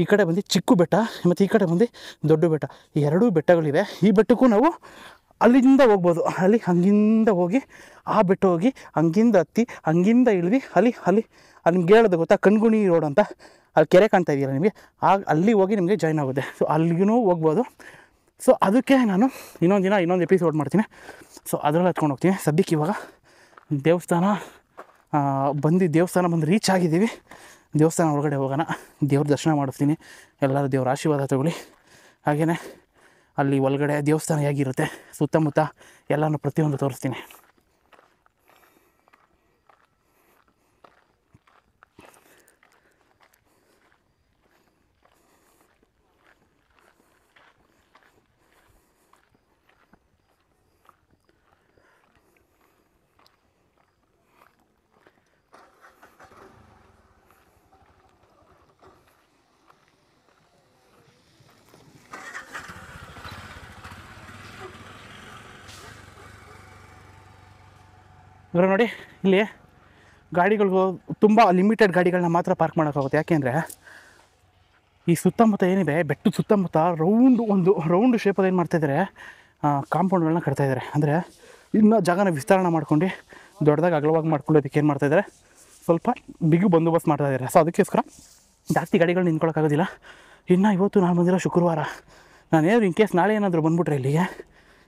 ಈ ಕಡೆ ಬಂದು ಚಿಕ್ಕ ಬೆಟ್ಟ ಮತ್ತು ಈ ಕಡೆ ಬಂದು ದೊಡ್ಡ ಬೆಟ್ಟ, ಈ ಎರಡೂ ಬೆಟ್ಟಗಳಿವೆ. ಈ ಬೆಟ್ಟಕ್ಕೂ ನಾವು ಅಲ್ಲಿಂದ ಹೋಗ್ಬೋದು. ಅಲ್ಲಿ ಹಂಗಿಂದ ಹೋಗಿ ಆ ಬೆಟ್ಟ ಹೋಗಿ ಹಂಗಿಂದ ಹತ್ತಿ ಹಂಗಿಂದ ಇಳಿದು ಅಲ್ಲಿ ನಿಮ್ಗೆ ಹೇಳೋದು ಗೊತ್ತಾ, ಕಣ್ಗುಣಿ ರೋಡ್ ಅಂತ, ಅಲ್ಲಿ ಕೆರೆ ಕಾಣ್ತಾ ಇದೆಯಲ್ಲ ನಿಮಗೆ, ಅಲ್ಲಿ ಹೋಗಿ ನಿಮಗೆ ಜಾಯ್ನ್ ಆಗುತ್ತೆ. ಸೊ ಅಲ್ಲಿಗೂ ಹೋಗ್ಬೋದು. ಸೊ ಅದಕ್ಕೆ ನಾನು ಇನ್ನೊಂದು ದಿನ ಇನ್ನೊಂದು ಎಪಿಸೋಡ್ ಮಾಡ್ತೀನಿ. ಸೊ ಅದರಲ್ಲಿ ಹತ್ಕೊಂಡು ಹೋಗ್ತೀನಿ. ಸದ್ಯಕ್ಕೆ ಇವಾಗ ದೇವಸ್ಥಾನ ಬಂದು ರೀಚ್ ಆಗಿದ್ದೀವಿ. ದೇವಸ್ಥಾನ ಒಳಗಡೆ ಹೋಗೋಣ, ದೇವ್ರ ದರ್ಶನ ಮಾಡಿಸ್ತೀನಿ. ಎಲ್ಲರೂ ದೇವ್ರ ಆಶೀರ್ವಾದ ತಗೊಳ್ಳಿ. ಹಾಗೆಯೇ ಅಲ್ಲಿ ಒಳಗಡೆ ದೇವಸ್ಥಾನ ಹೇಗಿರುತ್ತೆ, ಸುತ್ತಮುತ್ತ ಎಲ್ಲನೂ ಪ್ರತಿಯೊಂದು ತೋರಿಸ್ತೀನಿ. ಇವಾಗ ನೋಡಿ ಇಲ್ಲಿ ಗಾಡಿಗಳಿಗೂ ತುಂಬ ಲಿಮಿಟೆಡ್ ಗಾಡಿಗಳನ್ನ ಮಾತ್ರ ಪಾರ್ಕ್ ಮಾಡೋಕ್ಕಾಗುತ್ತೆ. ಯಾಕೆಂದರೆ ಈ ಸುತ್ತಮುತ್ತ ಏನಿದೆ, ಬೆಟ್ಟದ ಸುತ್ತಮುತ್ತ ರೌಂಡು ಶೇಪಲ್ಲಿ ಏನು ಮಾಡ್ತಾಯಿದ್ದಾರೆ, ಕಾಂಪೌಂಡ್ಗಳನ್ನ ಕಟ್ತಾಯಿದ್ದಾರೆ. ಅಂದರೆ ಇನ್ನೂ ಜಾಗನ ವಿಸ್ತರಣೆ ಮಾಡ್ಕೊಂಡು ದೊಡ್ಡದಾಗಿ ಅಗಲವಾಗಿ ಮಾಡ್ಕೊಳ್ಳೋದಕ್ಕೆ ಏನು ಮಾಡ್ತಾಯಿದ್ದಾರೆ, ಸ್ವಲ್ಪ ಬಿಗಿ ಬಂದೋಬಸ್ತ್ ಮಾಡ್ತಾಯಿದ್ದಾರೆ. ಸೊ ಅದಕ್ಕೋಸ್ಕರ ಜಾಸ್ತಿ ಗಾಡಿಗಳು ನಿಂತ್ಕೊಳ್ಳೋಕ್ಕಾಗೋದಿಲ್ಲ. ಇನ್ನು ಇವತ್ತು ನಾನು ಬಂದಿರೋ ಶುಕ್ರವಾರ, ನಾನೇನಾದ್ರು ಇನ್ ಕೇಸ್ ನಾಳೆ ಏನಾದರೂ ಬಂದುಬಿಟ್ರೆ ಇಲ್ಲಿಗೆ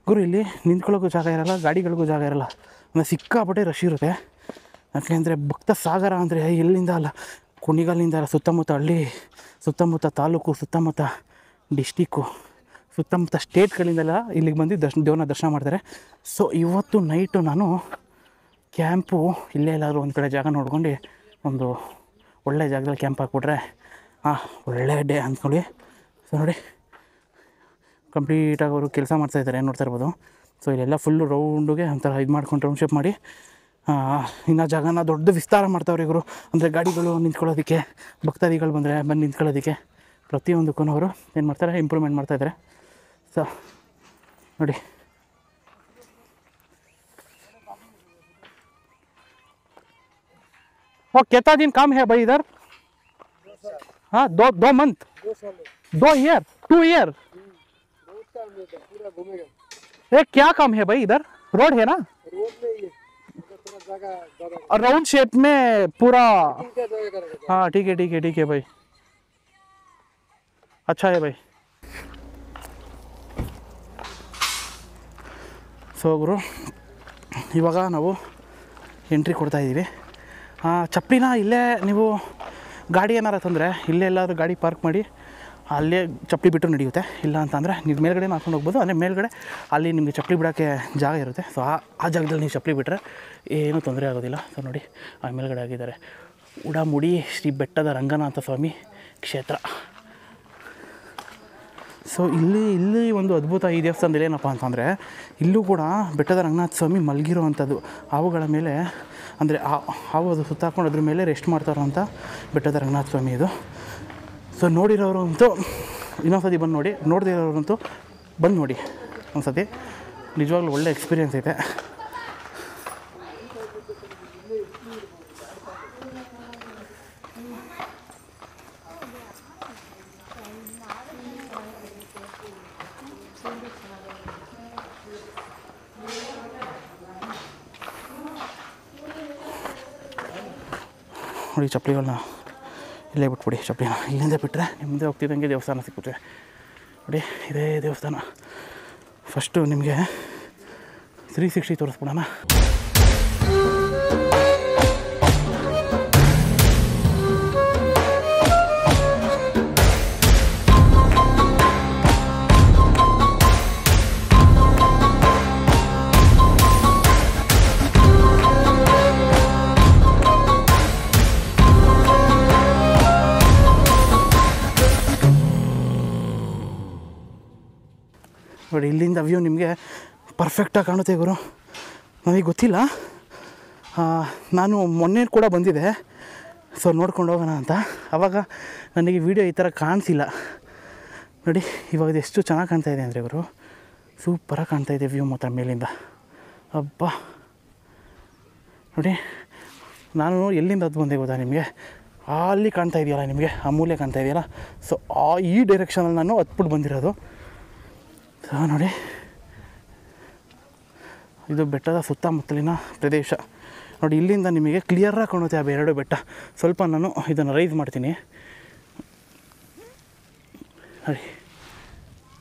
ಗುರು, ಇಲ್ಲಿ ನಿಂತ್ಕೊಳ್ಳೋಕ್ಕೂ ಜಾಗ ಇರೋಲ್ಲ, ಗಾಡಿಗಳಿಗೂ ಜಾಗ ಇರೋಲ್ಲ. ಅಂದರೆ ಸಿಕ್ಕಾಪಟ್ಟೆ ರಶ್ ಇರುತ್ತೆ. ಯಾಕೆಂದರೆ ಭಕ್ತ ಸಾಗರ ಅಂದರೆ ಎಲ್ಲಿಂದ ಅಲ್ಲ, ಕುಣಿಗಲ್ಲಿಂದ ಅಲ್ಲ, ಸುತ್ತಮುತ್ತ ಹಳ್ಳಿ, ಸುತ್ತಮುತ್ತ ತಾಲೂಕು, ಸುತ್ತಮುತ್ತ ಡಿಸ್ಟಿಕ್ಕು, ಸುತ್ತಮುತ್ತ ಸ್ಟೇಟ್ಗಳಿಂದೆಲ್ಲ ಇಲ್ಲಿಗೆ ಬಂದು ದೇವ್ರನ್ನ ದರ್ಶನ ಮಾಡ್ತಾರೆ. ಸೊ ಇವತ್ತು ನೈಟು ನಾನು ಕ್ಯಾಂಪು ಇಲ್ಲೇ ಎಲ್ಲಾದರೂ ಒಂದು ಕಡೆ ಜಾಗ ನೋಡ್ಕೊಂಡು ಒಂದು ಒಳ್ಳೆ ಜಾಗದಲ್ಲಿ ಕ್ಯಾಂಪ್ ಹಾಕ್ಬಿಟ್ರೆ ಒಳ್ಳೆ ಡೇ ಅಂದ್ಕೊಳ್ಳಿ. ಸೊ ನೋಡಿ ಕಂಪ್ಲೀಟಾಗಿ ಅವರು ಕೆಲಸ ಮಾಡ್ತಾಯಿದ್ದಾರೆ, ನೋಡ್ತಾ ಇರ್ಬೋದು. ಸೊ ಇಲ್ಲೆಲ್ಲ ಫುಲ್ಲು ರೌಂಡಿಗೆ ಒಂಥರ ಇದು ಮಾಡ್ಕೊಂಡು ರೌಂಡ್ ಶೇಪ್ ಮಾಡಿ ಇನ್ನು ಜಾಗನ ದೊಡ್ಡ ವಿಸ್ತಾರ ಮಾಡ್ತಾವ್ರೆ ಇವರು. ಅಂದರೆ ಗಾಡಿಗಳು ನಿಂತ್ಕೊಳ್ಳೋದಕ್ಕೆ, ಭಕ್ತಾದಿಗಳು ಬಂದು ನಿಂತ್ಕೊಳ್ಳೋದಕ್ಕೆ ಪ್ರತಿಯೊಂದಕ್ಕೂ ಅವರು ಏನು ಮಾಡ್ತಾರೆ, ಇಂಪ್ರೂವ್ಮೆಂಟ್ ಮಾಡ್ತಾಯಿದ್ದಾರೆ. ಸೊ ನೋಡಿ कितना दिन काम है भाई इधर? हाँ, दो मंथ, 2 ईयर, 2 ईयर। क्या काम है भाई इधर? रोड है ना? राउंड शेप में पूरा। हाँ ठीक है भाई, अच्छा है भाई. ಸೊ ಗುರು, ಇವಾಗ ನಾವು ಎಂಟ್ರಿ ಕೊಡ್ತಾಯಿದ್ದೀವಿ. ಚಪ್ಪಲಿನ ಇಲ್ಲೇ ನೀವು ಗಾಡಿ ಏನಾರ ತಂದರೆ ಇಲ್ಲೇ ಎಲ್ಲಾದರೂ ಗಾಡಿ ಪಾರ್ಕ್ ಮಾಡಿ ಅಲ್ಲೇ ಚಪ್ಪಲಿ ಬಿಟ್ಟರು ನಡೆಯುತ್ತೆ. ಇಲ್ಲ ಅಂತಂದರೆ ನೀವು ಮೇಲ್ಗಡೆ ಹಾಕೊಂಡು ಹೋಗ್ಬೋದು. ಅಂದರೆ ಮೇಲ್ಗಡೆ ಅಲ್ಲಿ ನಿಮಗೆ ಚಪ್ಪಲಿ ಬಿಡೋಕ್ಕೆ ಜಾಗ ಇರುತ್ತೆ. ಸೊ ಆ ಜಾಗದಲ್ಲಿ ನೀವು ಚಪ್ಪಲಿ ಬಿಟ್ಟರೆ ಏನೂ ತೊಂದರೆ ಆಗೋದಿಲ್ಲ. ಸೊ ನೋಡಿ ಆ ಮೇಲ್ಗಡೆ ಆಗಿದ್ದಾರೆ ಉಡಾಮುಡಿ ಶ್ರೀ ಬೆಟ್ಟದ ರಂಗನಾಥ ಸ್ವಾಮಿ ಕ್ಷೇತ್ರ. ಸೊ ಇಲ್ಲಿ ಒಂದು ಅದ್ಭುತ ಈ ದೇವಸ್ಥಾನದಲ್ಲಿ ಏನಪ್ಪ ಅಂತಂದರೆ, ಇಲ್ಲೂ ಕೂಡ ಬೆಟ್ಟದ ರಂಗನಾಥ ಸ್ವಾಮಿ ಮಲಗಿರೋ ಅಂಥದ್ದು, ಹಾವುಗಳ ಮೇಲೆ, ಅಂದರೆ ಹಾವು ಅದು ಸುತ್ತಾಕೊಂಡು ಅದ್ರ ಮೇಲೆ ರೆಸ್ಟ್ ಮಾಡ್ತಾರೋ ಅಂತ ಬೆಟ್ಟದ ರಂಗನಾಥ ಸ್ವಾಮಿ ಇದು. ಸೊ ನೋಡಿರೋರು ಅಂತೂ ಇನ್ನೊಂದು ಸತಿ ಬಂದು ನೋಡಿ, ನೋಡದೇ ಇರೋರಂತೂ ಬಂದು ನೋಡಿ ಒಂದು ಸತಿ. ನಿಜವಾಗ್ಲೂ ಒಳ್ಳೆ ಎಕ್ಸ್ಪೀರಿಯೆನ್ಸ್ ಐತೆ. ನೋಡಿ ಚಪ್ಪಲಿಗಳನ್ನ ಇಲ್ಲೇ ಬಿಟ್ಬಿಡಿ. ಚಪ್ಪಲಿನ ಇಲ್ಲಿಂದ ಬಿಟ್ಟರೆ ನಿಮ್ಮದೇ ಹೋಗ್ತಿದ್ದಂಗೆ ದೇವಸ್ಥಾನ ಸಿಕ್ಬಿಟ್ರೆ. ನೋಡಿ ಇದೇ ದೇವಸ್ಥಾನ. ಫಸ್ಟು ನಿಮಗೆ 360 ತೋರಿಸ್ಬಿಡೋಣ. ನೋಡಿ ಇಲ್ಲಿಂದ ವ್ಯೂ ನಿಮಗೆ ಪರ್ಫೆಕ್ಟಾಗಿ ಕಾಣುತ್ತೆ ಗುರು. ನನಗೆ ಗೊತ್ತಿಲ್ಲ, ನಾನು ಮೊನ್ನೆ ಕೂಡ ಬಂದಿದ್ದೆ, ಸೊ ನೋಡ್ಕೊಂಡು ಹೋಗೋಣ ಅಂತ. ಆವಾಗ ನನಗೆ ವಿಡಿಯೋ ಈ ಥರ ಕಾಣಿಸಿಲ್ಲ ನೋಡಿ. ಇವಾಗ ಇದು ಎಷ್ಟು ಚೆನ್ನಾಗಿ ಕಾಣ್ತಾಯಿದೆ ಅಂದರೆ ಗುರು, ಸೂಪರಾಗಿ ಕಾಣ್ತಾಯಿದೆ ವ್ಯೂ ಮಾತ್ರ ಮೇಲಿಂದ. ಅಬ್ಬಾ ನೋಡಿ, ನಾನು ಎಲ್ಲಿಂದ ಅದು ಬಂದೆ ಗೊತ್ತಾ ನಿಮಗೆ, ಅಲ್ಲಿ ಕಾಣ್ತಾ ಇದೆಯಲ್ಲ ನಿಮಗೆ, ಆ ಮೂಲೆ ಕಾಣ್ತಾ ಇದೆಯಲ್ಲ, ಸೊ ಈ ಡೈರೆಕ್ಷನಲ್ಲಿ ನಾನು ಹತ್ಬಿಟ್ಟು ಬಂದಿರೋದು. ಸೊ ನೋಡಿ, ಇದು ಬೆಟ್ಟದ ಸುತ್ತಮುತ್ತಲಿನ ಪ್ರದೇಶ ನೋಡಿ. ಇಲ್ಲಿಂದ ನಿಮಗೆ ಕ್ಲಿಯರಾಗಿ ಕಾಣುತ್ತೆ ಆ ಎರಡು ಬೆಟ್ಟ. ಸ್ವಲ್ಪ ನಾನು ಇದನ್ನು ರೈಸ್ ಮಾಡ್ತೀನಿ ನೋಡಿ.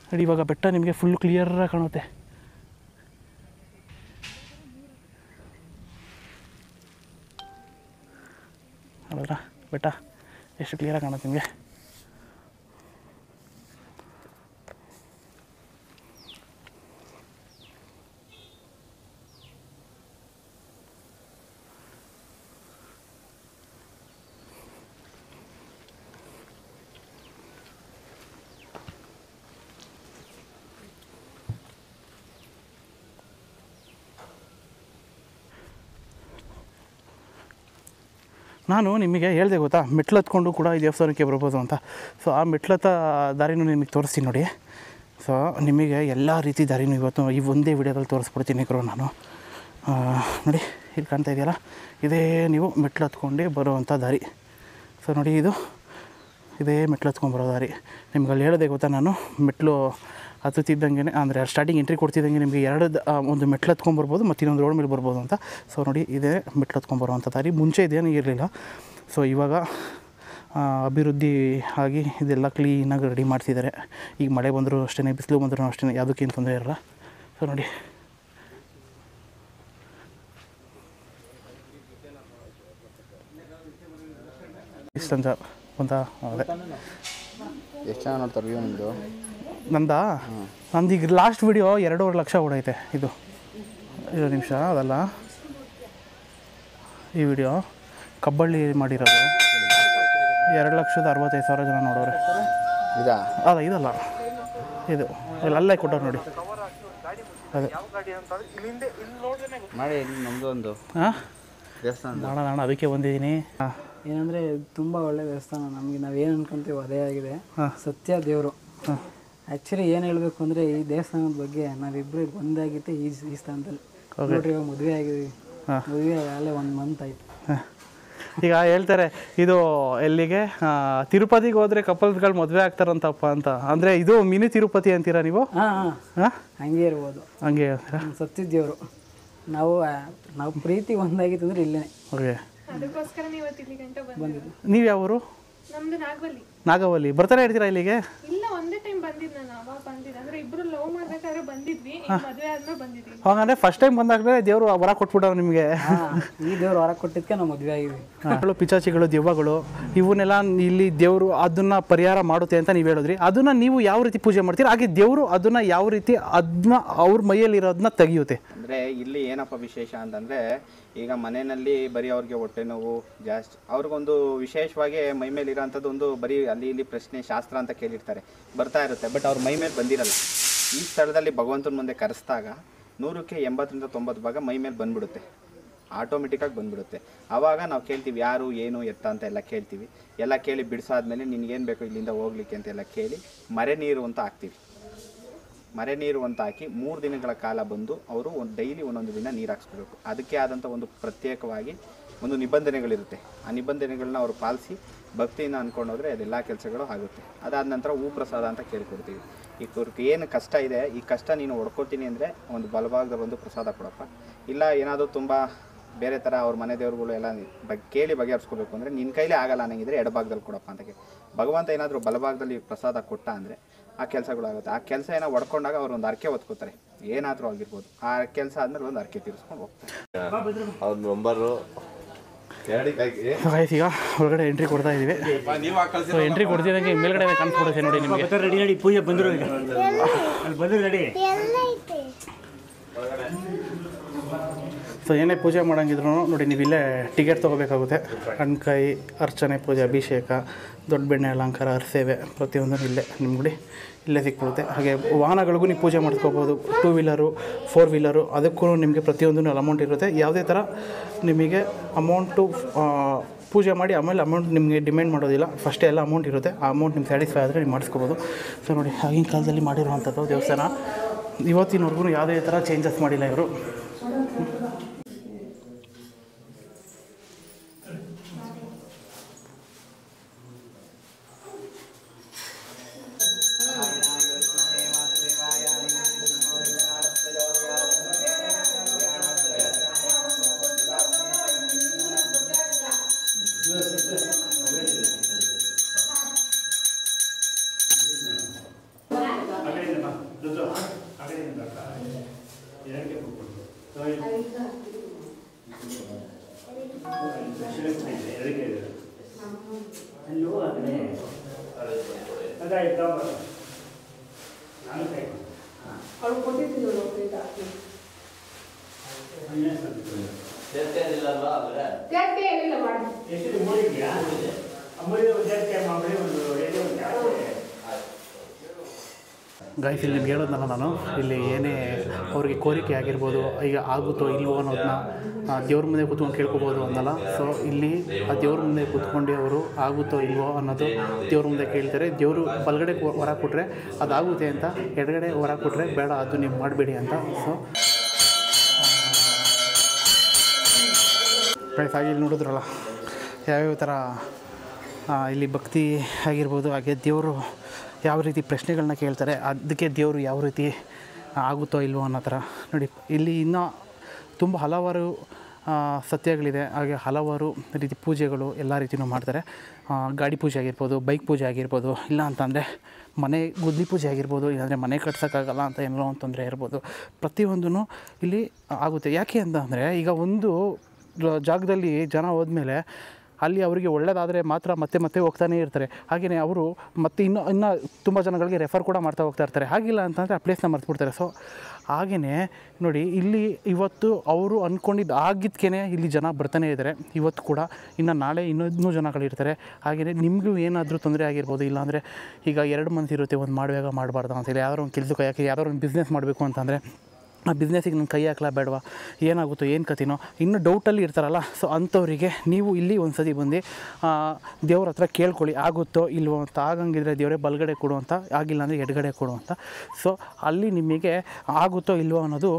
ನೋಡಿ ಇವಾಗ ಬೆಟ್ಟ ನಿಮಗೆ ಫುಲ್ ಕ್ಲಿಯರಾಗಿ ಕಾಣುತ್ತೆ. ಹೌದಾ, ಬೆಟ್ಟ ಎಷ್ಟು ಕ್ಲಿಯರಾಗಿ ಕಾಣುತ್ತೆ ನಿಮಗೆ. ನಾನು ನಿಮಗೆ ಹೇಳಿದೆ ಗೊತ್ತಾ, ಮೆಟ್ಲು ಹತ್ಕೊಂಡು ಕೂಡ ಈ ದೇವಸ್ಥಾನಕ್ಕೆ ಬರ್ಬೋದು ಅಂತ. ಸೊ ಆ ಮೆಟ್ಲತ್ತ ದಾರಿನೂ ನಿಮಗೆ ತೋರಿಸ್ತೀನಿ ನೋಡಿ. ಸೊ ನಿಮಗೆ ಎಲ್ಲ ರೀತಿ ದಾರಿನೂ ಇವತ್ತು ಈ ಒಂದೇ ವಿಡಿಯೋದಲ್ಲಿ ತೋರಿಸ್ಬಿಡ್ತೀನಿ ಗುರು ನಾನು. ನೋಡಿ ಇಲ್ಲಿ ಕಾಣ್ತಾ ಇದೆಯಲ್ಲ, ಇದೇ ನೀವು ಮೆಟ್ಲು ಹತ್ಕೊಂಡೇ ಬರುವಂಥ ದಾರಿ. ಸೊ ನೋಡಿ, ಇದೇ ಮೆಟ್ಲು ಹತ್ಕೊಂಡ್ಬರೋ ದಾರಿ. ನಿಮ್ಗೆ ಅಲ್ಲಿ ಹೇಳಿದೆ ಗೊತ್ತಾ ನಾನು, ಮೆಟ್ಲು ಹತ್ತುತ್ತಿದ್ದಂಗೆ ಅಂದರೆ ಸ್ಟಾರ್ಟಿಂಗ್ ಎಂಟ್ರಿ ಕೊಡ್ತಿದ್ದಂಗೆ ನಿಮಗೆ ಒಂದು ಮೆಟ್ಲು ಹತ್ಕೊಂಡ್ಬರ್ಬೋದು ಮತ್ತು ಇನ್ನೊಂದು ರೋಡ್ ಮೇಲೆ ಬರ್ಬೋದು ಅಂತ. ಸೊ ನೋಡಿ, ಇದೇ ಮೆಟ್ಲು ಹತ್ಕೊಂಡ್ಬರುವಂಥ ದಾರಿ. ಮುಂಚೆ ಇದೇನು ಇರಲಿಲ್ಲ. ಸೊ ಇವಾಗ ಅಭಿವೃದ್ಧಿ ಆಗಿ ಇದೆಲ್ಲ ಕ್ಲೀನಾಗಿ ರೆಡಿ ಮಾಡ್ತಿದ್ದಾರೆ. ಈಗ ಮಳೆ ಬಂದರೂ ಅಷ್ಟೇ, ಬಿಸಿಲು ಬಂದರೂ ಅಷ್ಟೇ, ಯಾವುದಕ್ಕೇನು ತೊಂದರೆ ಇರಲ್ಲ. ಸೊ ನೋಡಿ, ಇಷ್ಟಂತ ಅಂತ ಅದೇ. ಎಷ್ಟು ಚೆನ್ನಾಗಿ ನೋಡ್ತಾರೆ ವ್ಯೂ ನಿಮ್ಮದು? ನಂದೀಗ ಲಾಸ್ಟ್ ವಿಡಿಯೋ 2.5 ಲಕ್ಷ ಓಡೈತೆ. ಇದು ನಿಮಿಷ ಅದಲ್ಲ, ಈ ವಿಡಿಯೋ ಕಬ್ಬಳ್ಳಿ ಮಾಡಿರೋದು 2,65,000 ಜನ ನೋಡೋರೆ. ಇದಲ್ಲ, ಇದು ಅಲ್ಲೇ ಕೊಟ್ಟವ್ರು ನೋಡಿ. ಅದೇ ಮಾಡಿ ನಮ್ಮದು ಒಂದು ದೇವಸ್ಥಾನ ಮಾಡೋಣ, ಅದಕ್ಕೆ ಬಂದಿದ್ದೀನಿ. ಏನಂದರೆ ತುಂಬ ಒಳ್ಳೆ ದೇವಸ್ಥಾನ. ನಮಗೆ ನಾವೇನು ಅನ್ಕೊಂತೀವಿ ಅದೇ ಆಗಿದೆ. ಸತ್ಯ ದೇವರು. ಆ್ಯಕ್ಚುಲಿ ಏನು ಹೇಳಬೇಕು ಅಂದರೆ, ಈ ದೇವಸ್ಥಾನದ ಬಗ್ಗೆ ನಾವಿಬ್ಬರು ಒಂದಾಗಿತ್ತು ಈ ಸ್ಥಾನದಲ್ಲಿ. ನೋಡ್ರಿ, ಇವಾಗ ಮದುವೆ ಆಗಿದ್ವಿ. ಮದುವೆ ಆಗಲೇ 1 ಮಂತ್ ಆಯಿತು. ಈಗ ಹೇಳ್ತಾರೆ ಇದು ಎಲ್ಲಿಗೆ, ತಿರುಪತಿಗೆ ಹೋದರೆ ಕಪಲ್ಸ್ಗಳು ಮದುವೆ ಆಗ್ತಾರಂತಪ್ಪ ಅಂತ. ಅಂದರೆ ಇದು ಮಿನಿ ತಿರುಪತಿ ಅಂತೀರಾ ನೀವು? ಹಾಂ ಹಾಂ, ಹಂಗೆ ಇರ್ಬೋದು. ಹಂಗೆ ಸತ್ಯ ದೇವರು. ನಾವು ಪ್ರೀತಿ ಒಂದಾಗಿತ್ತು ಅಂದರೆ ಇಲ್ಲೇ. ಓಕೆ, ಅದಕ್ಕೋಸ್ಕರ ಇವತ್ತು ಇಲ್ಲಿ ಗಂಟೆ ಬಂದಿದ್ದು. ನೀವು ಯಾವರು? ನಮ್ದು ನಾಗವಲ್ಲಿ. ನಾಗವಲ್ಲಿ ಬರ್ತಾನೆ ಇರ್ತೀರಾ ಇಲ್ಲಿಗೆ? ಇಲ್ಲ, ಒಂದೇ ಟೈಮ್ ಬಂದಿದ್ದು ನಾನು. ಅವಾಗ ಬಂದಿದ್ದೆ ಅಂದ್ರೆ ಇಬ್ರು ಲವ್ ಮಾಡ್ಬೇಕಾದ್ರೆ ಬಂದಿದ್ವಿ, ಮದುವೆ ಆದ್ಮೇಲೆ ಬಂದಿದ್ವಿ. ಹಾಗಂದ್ರೆ ಫಸ್ಟ್ ಟೈಮ್ ಬಂದಾಗಲೇ ದೇವರು ವರ ಕೊಟ್ಬಿಟ್ಟವ್ರು ನಿಮಗೆ. ಈ ದೇವ್ರು ವರ ಕೊಟ್ಟಿದ್ದಕ್ಕೆ ನಾವು ಮದುವೆ ಆಗಿದ್ವಿ. ಪಿಚಾಚಿಗಳು, ದೆವ್ವಗಳು ಇವನ್ನೆಲ್ಲ ಇಲ್ಲಿ ದೇವರು ಅದನ್ನ ಪರಿಹಾರ ಮಾಡುತ್ತೆ ಅಂತ ನೀವು ಹೇಳಿದ್ರಿ. ಅದನ್ನ ನೀವು ಯಾವ ರೀತಿ ಪೂಜೆ ಮಾಡ್ತೀರಾ? ಹಾಗೆ ದೇವರು ಅದನ್ನ ಯಾವ ರೀತಿ ಅದನ್ನ ಅವ್ರ ಮೈಯಲ್ಲಿರೋದನ್ನ ತೆಗಿಯುತ್ತೆ? ಅಂದರೆ ಇಲ್ಲಿ ಏನಪ್ಪ ವಿಶೇಷ ಅಂತಂದರೆ, ಈಗ ಮನೆಯಲ್ಲಿ ಬರೀ ಅವ್ರಿಗೆ ಹೊಟ್ಟೆ ನೋವು ಜಾಸ್ತಿ, ಅವ್ರಿಗೊಂದು ವಿಶೇಷವಾಗಿ ಮೈ ಮೇಲೆ ಇರೋಂಥದ್ದು ಒಂದು ಬರೀ ಅಲ್ಲಿ ಇಲ್ಲಿ ಪ್ರಶ್ನೆ ಶಾಸ್ತ್ರ ಅಂತ ಕೇಳಿರ್ತಾರೆ, ಬರ್ತಾ ಇರುತ್ತೆ. ಬಟ್ ಅವ್ರ ಮೈ ಮೇಲೆ ಬಂದಿರಲ್ಲ. ಈ ಸ್ಥಳದಲ್ಲಿ ಭಗವಂತನ ಮುಂದೆ ಕರೆಸಿದಾಗ 100ಕ್ಕೆ 80ರಿಂದ 90 ಭಾಗ ಮೈ ಮೇಲೆ ಬಂದ್ಬಿಡುತ್ತೆ, ಆಟೋಮೆಟಿಕ್ಕಾಗಿ ಬಂದ್ಬಿಡುತ್ತೆ. ಆವಾಗ ನಾವು ಕೇಳ್ತೀವಿ ಯಾರು ಏನು ಎತ್ತ ಅಂತ ಎಲ್ಲ ಕೇಳ್ತೀವಿ. ಎಲ್ಲ ಕೇಳಿ ಬಿಡಿಸಾದ್ಮೇಲೆ ನಿನಗೇನು ಬೇಕು ಇಲ್ಲಿಂದ ಹೋಗ್ಲಿಕ್ಕೆ ಅಂತೆಲ್ಲ ಕೇಳಿ ಮರೆ ನೀರು ಅಂತ ಹಾಕ್ತೀವಿ. ಮರೆ ನೀರು ಅಂತ ಹಾಕಿ 3 ದಿನಗಳ ಕಾಲ ಬಂದು ಅವರು ಡೈಲಿ ಒಂದೊಂದು ದಿನ ನೀರು ಹಾಕ್ಸ್ಕೋಬೇಕು. ಅದಕ್ಕೆ ಆದಂಥ ಒಂದು ಪ್ರತ್ಯೇಕವಾಗಿ ಒಂದು ನಿಬಂಧನೆಗಳಿರುತ್ತೆ. ಆ ನಿಬಂಧನೆಗಳನ್ನ ಅವರು ಪಾಲಿಸಿ ಭಕ್ತಿಯಿಂದ ಅಂದ್ಕೊಂಡೋದ್ರೆ ಅದೆಲ್ಲ ಕೆಲಸಗಳು ಆಗುತ್ತೆ. ಅದಾದ ನಂತರ ಹೂ ಪ್ರಸಾದ ಅಂತ ಕೇಳ್ಕೊಡ್ತೀವಿ. ಈ ಏನು ಕಷ್ಟ ಇದೆ, ಈ ಕಷ್ಟ ನೀನು ಹೊಡ್ಕೊತೀನಿ ಅಂದರೆ ಒಂದು ಬಲಭಾಗದಲ್ಲಿ ಒಂದು ಪ್ರಸಾದ ಕೊಡಪ್ಪ. ಇಲ್ಲ ಏನಾದರೂ ತುಂಬ ಬೇರೆ ಥರ ಅವ್ರ ಮನೆ ದೇವ್ರುಗಳು ಎಲ್ಲ ಕೇಳಿ ಬಗೆಹರಿಸ್ಕೋಬೇಕು ಅಂದರೆ ನಿನ್ನ ಕೈಲೇ ಆಗಲ್ಲ ಅನ್ನಂಗಿದ್ರೆ ಎಡಭಾಗದಲ್ಲಿ ಕೊಡಪ್ಪ ಅಂತ ಭಗವಂತ ಏನಾದರೂ ಬಲಭಾಗದಲ್ಲಿ ಪ್ರಸಾದ ಕೊಟ್ಟ ಅಂದರೆ ಆ ಕೆಲಸಗಳಾಗುತ್ತೆ. ಆ ಕೆಲಸ ಏನೋ ಹೊಡ್ಕೊಂಡಾಗ ಅವ್ರು ಒಂದು ಅರ್ಕೆ ಹೊತ್ಕೋತಾರೆ, ಏನಾದರೂ ಆಗಿರ್ಬೋದು. ಆ ಕೆಲಸ ಆದಮೇಲೆ ಒಂದು ಅರ್ಕೆ ತೀರಿಸ್ಕೊಂಡು ಹೋಗ್ತಾರೆ. ಅವ್ರ ನಂಬರು ಈಗ ಹೊರಗಡೆ ಎಂಟ್ರಿ ಕೊಡ್ತಾ ಇದ್ದೀವಿ. ಸೊ ಎಂಟ್ರಿ ಕೊಡ್ತಿದ್ದಂಗೆ ಮೇಲ್ಗಡೆ ಕಾಣಿಸ್ಕೊಡುತ್ತೆ ನೋಡಿ ನಿಮಗೆ. ರೆಡಿ ರೆಡಿ ಪೂಜೆ ಬಂದರು, ಅಲ್ಲಿ ಬಂದರು ರೆಡಿ. ಸೊ ಏನೇ ಪೂಜೆ ಮಾಡೋಂಗಿದ್ರು ನೋಡಿ ನೀವು ಇಲ್ಲೇ ಟಿಕೆಟ್ ತೊಗೋಬೇಕಾಗುತ್ತೆ. ಕಣ್ಕಾಯಿ ಅರ್ಚನೆ, ಪೂಜೆ, ಅಭಿಷೇಕ, ದೊಡ್ಡ ಬೆಣ್ಣೆ ಅಲಂಕಾರ, ಅರ್ಸೇವೆ ಪ್ರತಿಯೊಂದು ಇಲ್ಲೇ ನಿಮ್ಗೆ ಇಲ್ಲೇ ಸಿಕ್ಬಿಡುತ್ತೆ. ಹಾಗೆ ವಾಹನಗಳಿಗೂ ನೀವು ಪೂಜೆ ಮಾಡ್ಕೋಬೋದು. 2 ವೀಲರು 4 ವೀಲರು ಅದಕ್ಕೂ ನಿಮಗೆ ಪ್ರತಿಯೊಂದು ಅಮೌಂಟ್ ಇರುತ್ತೆ. ಯಾವುದೇ ಥರ ನಿಮಗೆ ಅಮೌಂಟು ಪೂಜೆ ಮಾಡಿ ಆಮೇಲೆ ಅಮೌಂಟ್ ನಿಮಗೆ ಡಿಮ್ಯಾಂಡ್ ಮಾಡೋದಿಲ್ಲ. ಫಸ್ಟೇ ಎಲ್ಲ ಅಮೌಂಟ್ ಇರುತ್ತೆ. ಆ ಅಮೌಂಟ್ ನಿಮ್ಗೆ ಸ್ಯಾಟಿಸ್ಫೈ ಆದರೆ ನೀವು ಮಾಡಿಸ್ಕೋಬೋದು. ಸೊ ನೋಡಿ ಆಗಿನ ಕಾಲದಲ್ಲಿ ಮಾಡಿರುವಂಥದ್ದು ದೇವಸ್ಥಾನ ಇವತ್ತಿನವರೆಗೂ ಯಾವುದೇ ಥರ ಚೇಂಜಸ್ ಮಾಡಿಲ್ಲ ಇವರು. ಗೈಸ್, ಇಲ್ಲಿ ನಿಮ್ಗೆ ಹೇಳೋದನ್ನ ನಾನು ಇಲ್ಲಿ ಏನೇ ಅವ್ರಿಗೆ ಕೋರಿಕೆ ಆಗಿರ್ಬೋದು, ಈಗ ಆಗುತ್ತೋ ಇಲ್ವೋ ಅನ್ನೋದನ್ನ ದೇವ್ರ ಮುಂದೆ ಕೂತ್ಕೊಂಡು ಕೇಳ್ಕೊಬೋದು ಅನ್ನಲ್ಲ. ಸೊ ಇಲ್ಲಿ ಆ ದೇವ್ರ ಮುಂದೆ ಕೂತ್ಕೊಂಡು ಅವರು ಆಗುತ್ತೋ ಇಲ್ವೋ ಅನ್ನೋದು ದೇವ್ರ ಮುಂದೆ ಕೇಳ್ತಾರೆ. ದೇವರು ಬಲಗಡೆ ಹೊರ ಕೊಟ್ಟರೆ ಅದಾಗುತ್ತೆ ಅಂತ, ಎಡಗಡೆ ಹೊರ ಕೊಟ್ಟರೆ ಬೇಡ ಅದು ನೀವು ಮಾಡಬೇಡಿ ಅಂತ. ಸೊ ಗೈಸ್, ಹಾಗೆ ಇಲ್ಲಿ ನೋಡಿದ್ರಲ್ಲ ಯಾವ್ಯಾವ ಥರ ಇಲ್ಲಿ ಭಕ್ತಿ ಆಗಿರ್ಬೋದು, ಹಾಗೆ ದೇವರು ಯಾವ ರೀತಿ ಪ್ರಶ್ನೆಗಳನ್ನ ಕೇಳ್ತಾರೆ, ಅದಕ್ಕೆ ದೇವರು ಯಾವ ರೀತಿ ಆಗುತ್ತೋ ಇಲ್ವೋ ಅನ್ನೋ ಥರ ನೋಡಿ. ಇಲ್ಲಿ ಇನ್ನೂ ತುಂಬ ಹಲವಾರು ಸತ್ಯಗಳಿದೆ. ಹಾಗೆ ಹಲವಾರು ರೀತಿ ಪೂಜೆಗಳು ಎಲ್ಲ ರೀತಿಯೂ ಮಾಡ್ತಾರೆ. ಗಾಡಿ ಪೂಜೆ ಆಗಿರ್ಬೋದು, ಬೈಕ್ ಪೂಜೆ ಆಗಿರ್ಬೋದು, ಇಲ್ಲ ಅಂತಂದರೆ ಮನೆ ಗುದ್ಲಿ ಪೂಜೆ ಆಗಿರ್ಬೋದು, ಇಲ್ಲಾಂದರೆ ಮನೆ ಕಟ್ಸೋಕ್ಕಾಗಲ್ಲ ಅಂತ ಏನೋ ಒಂದು ತೊಂದರೆ ಇರ್ಬೋದು, ಪ್ರತಿಯೊಂದೂ ಇಲ್ಲಿ ಆಗುತ್ತೆ. ಯಾಕೆ ಅಂತ ಅಂದರೆ ಈಗ ಒಂದು ಜಾಗದಲ್ಲಿ ಜನ ಹೋದ್ಮೇಲೆ ಅಲ್ಲಿ ಅವರಿಗೆ ಒಳ್ಳೆಯದಾದರೆ ಮಾತ್ರ ಮತ್ತೆ ಹೋಗ್ತಾನೇ ಇರ್ತಾರೆ. ಹಾಗೆಯೇ ಅವರು ಮತ್ತೆ ಇನ್ನೂ ತುಂಬ ಜನಗಳಿಗೆ ರೆಫರ್ ಕೂಡ ಮಾಡ್ತಾ ಹೋಗ್ತಾ ಇರ್ತಾರೆ. ಹಾಗಿಲ್ಲ ಅಂತಂದರೆ ಆ ಪ್ಲೇಸ್ನ ಮರ್ತ್ಬಿಡ್ತಾರೆ. ಸೊ ಹಾಗೆಯೇ ನೋಡಿ, ಇಲ್ಲಿ ಇವತ್ತು ಅವರು ಅಂದ್ಕೊಂಡಿದ್ದು ಆಗಿದ್ದಕ್ಕೇ ಇಲ್ಲಿ ಜನ ಬರ್ತಾನೆ ಇದ್ದಾರೆ. ಇವತ್ತು ಕೂಡ ಇನ್ನು ನಾಳೆ ಇನ್ನೂ ಜನಗಳಿರ್ತಾರೆ. ಹಾಗೆಯೇ ನಿಮಗೂ ಏನಾದರೂ ತೊಂದರೆ ಆಗಿರ್ಬೋದು, ಇಲ್ಲಾಂದರೆ ಈಗ 2 ಮಂತ್ ಇರುತ್ತೆ, ಒಂದು ಮಾಡುವಾಗ ಮಾಡಬಾರ್ದು ಅಂತೇಳಿ ಯಾವ್ದಾದ್ರು ಒಂದು ಕೆಲಸಕ್ಕೆ, ಯಾಕೆ ಯಾವ್ದಾದ್ರು ಒಂದು ಬಿಸ್ನೆಸ್ ಮಾಡಬೇಕು ಅಂತಂದರೆ ಆ ಬಿಸ್ನೆಸ್ಸಿಗೆ ನಾನು ಕೈ ಹಾಕ್ಲಾ ಬೇಡವಾ, ಏನಾಗುತ್ತೋ ಏನು ಕಥೆನೋ ಇನ್ನೂ ಡೌಟಲ್ಲಿ ಇರ್ತಾರಲ್ಲ. ಸೊ ಅಂಥವರಿಗೆ ನೀವು ಇಲ್ಲಿ ಒಂದು ಸತಿ ಬಂದು ದೇವ್ರ ಹತ್ರ ಕೇಳ್ಕೊಳ್ಳಿ, ಆಗುತ್ತೋ ಇಲ್ವೋ ಅಂತ. ಆಗಂಗಿದ್ರೆ ದೇವರೇ ಬಲಗಡೆ ಕೊಡು ಅಂತ, ಆಗಿಲ್ಲ ಅಂದರೆ ಎಡಗಡೆ ಕೊಡು ಅಂತ. ಸೊ ಅಲ್ಲಿ ನಿಮಗೆ ಆಗುತ್ತೋ ಇಲ್ವೋ ಅನ್ನೋದು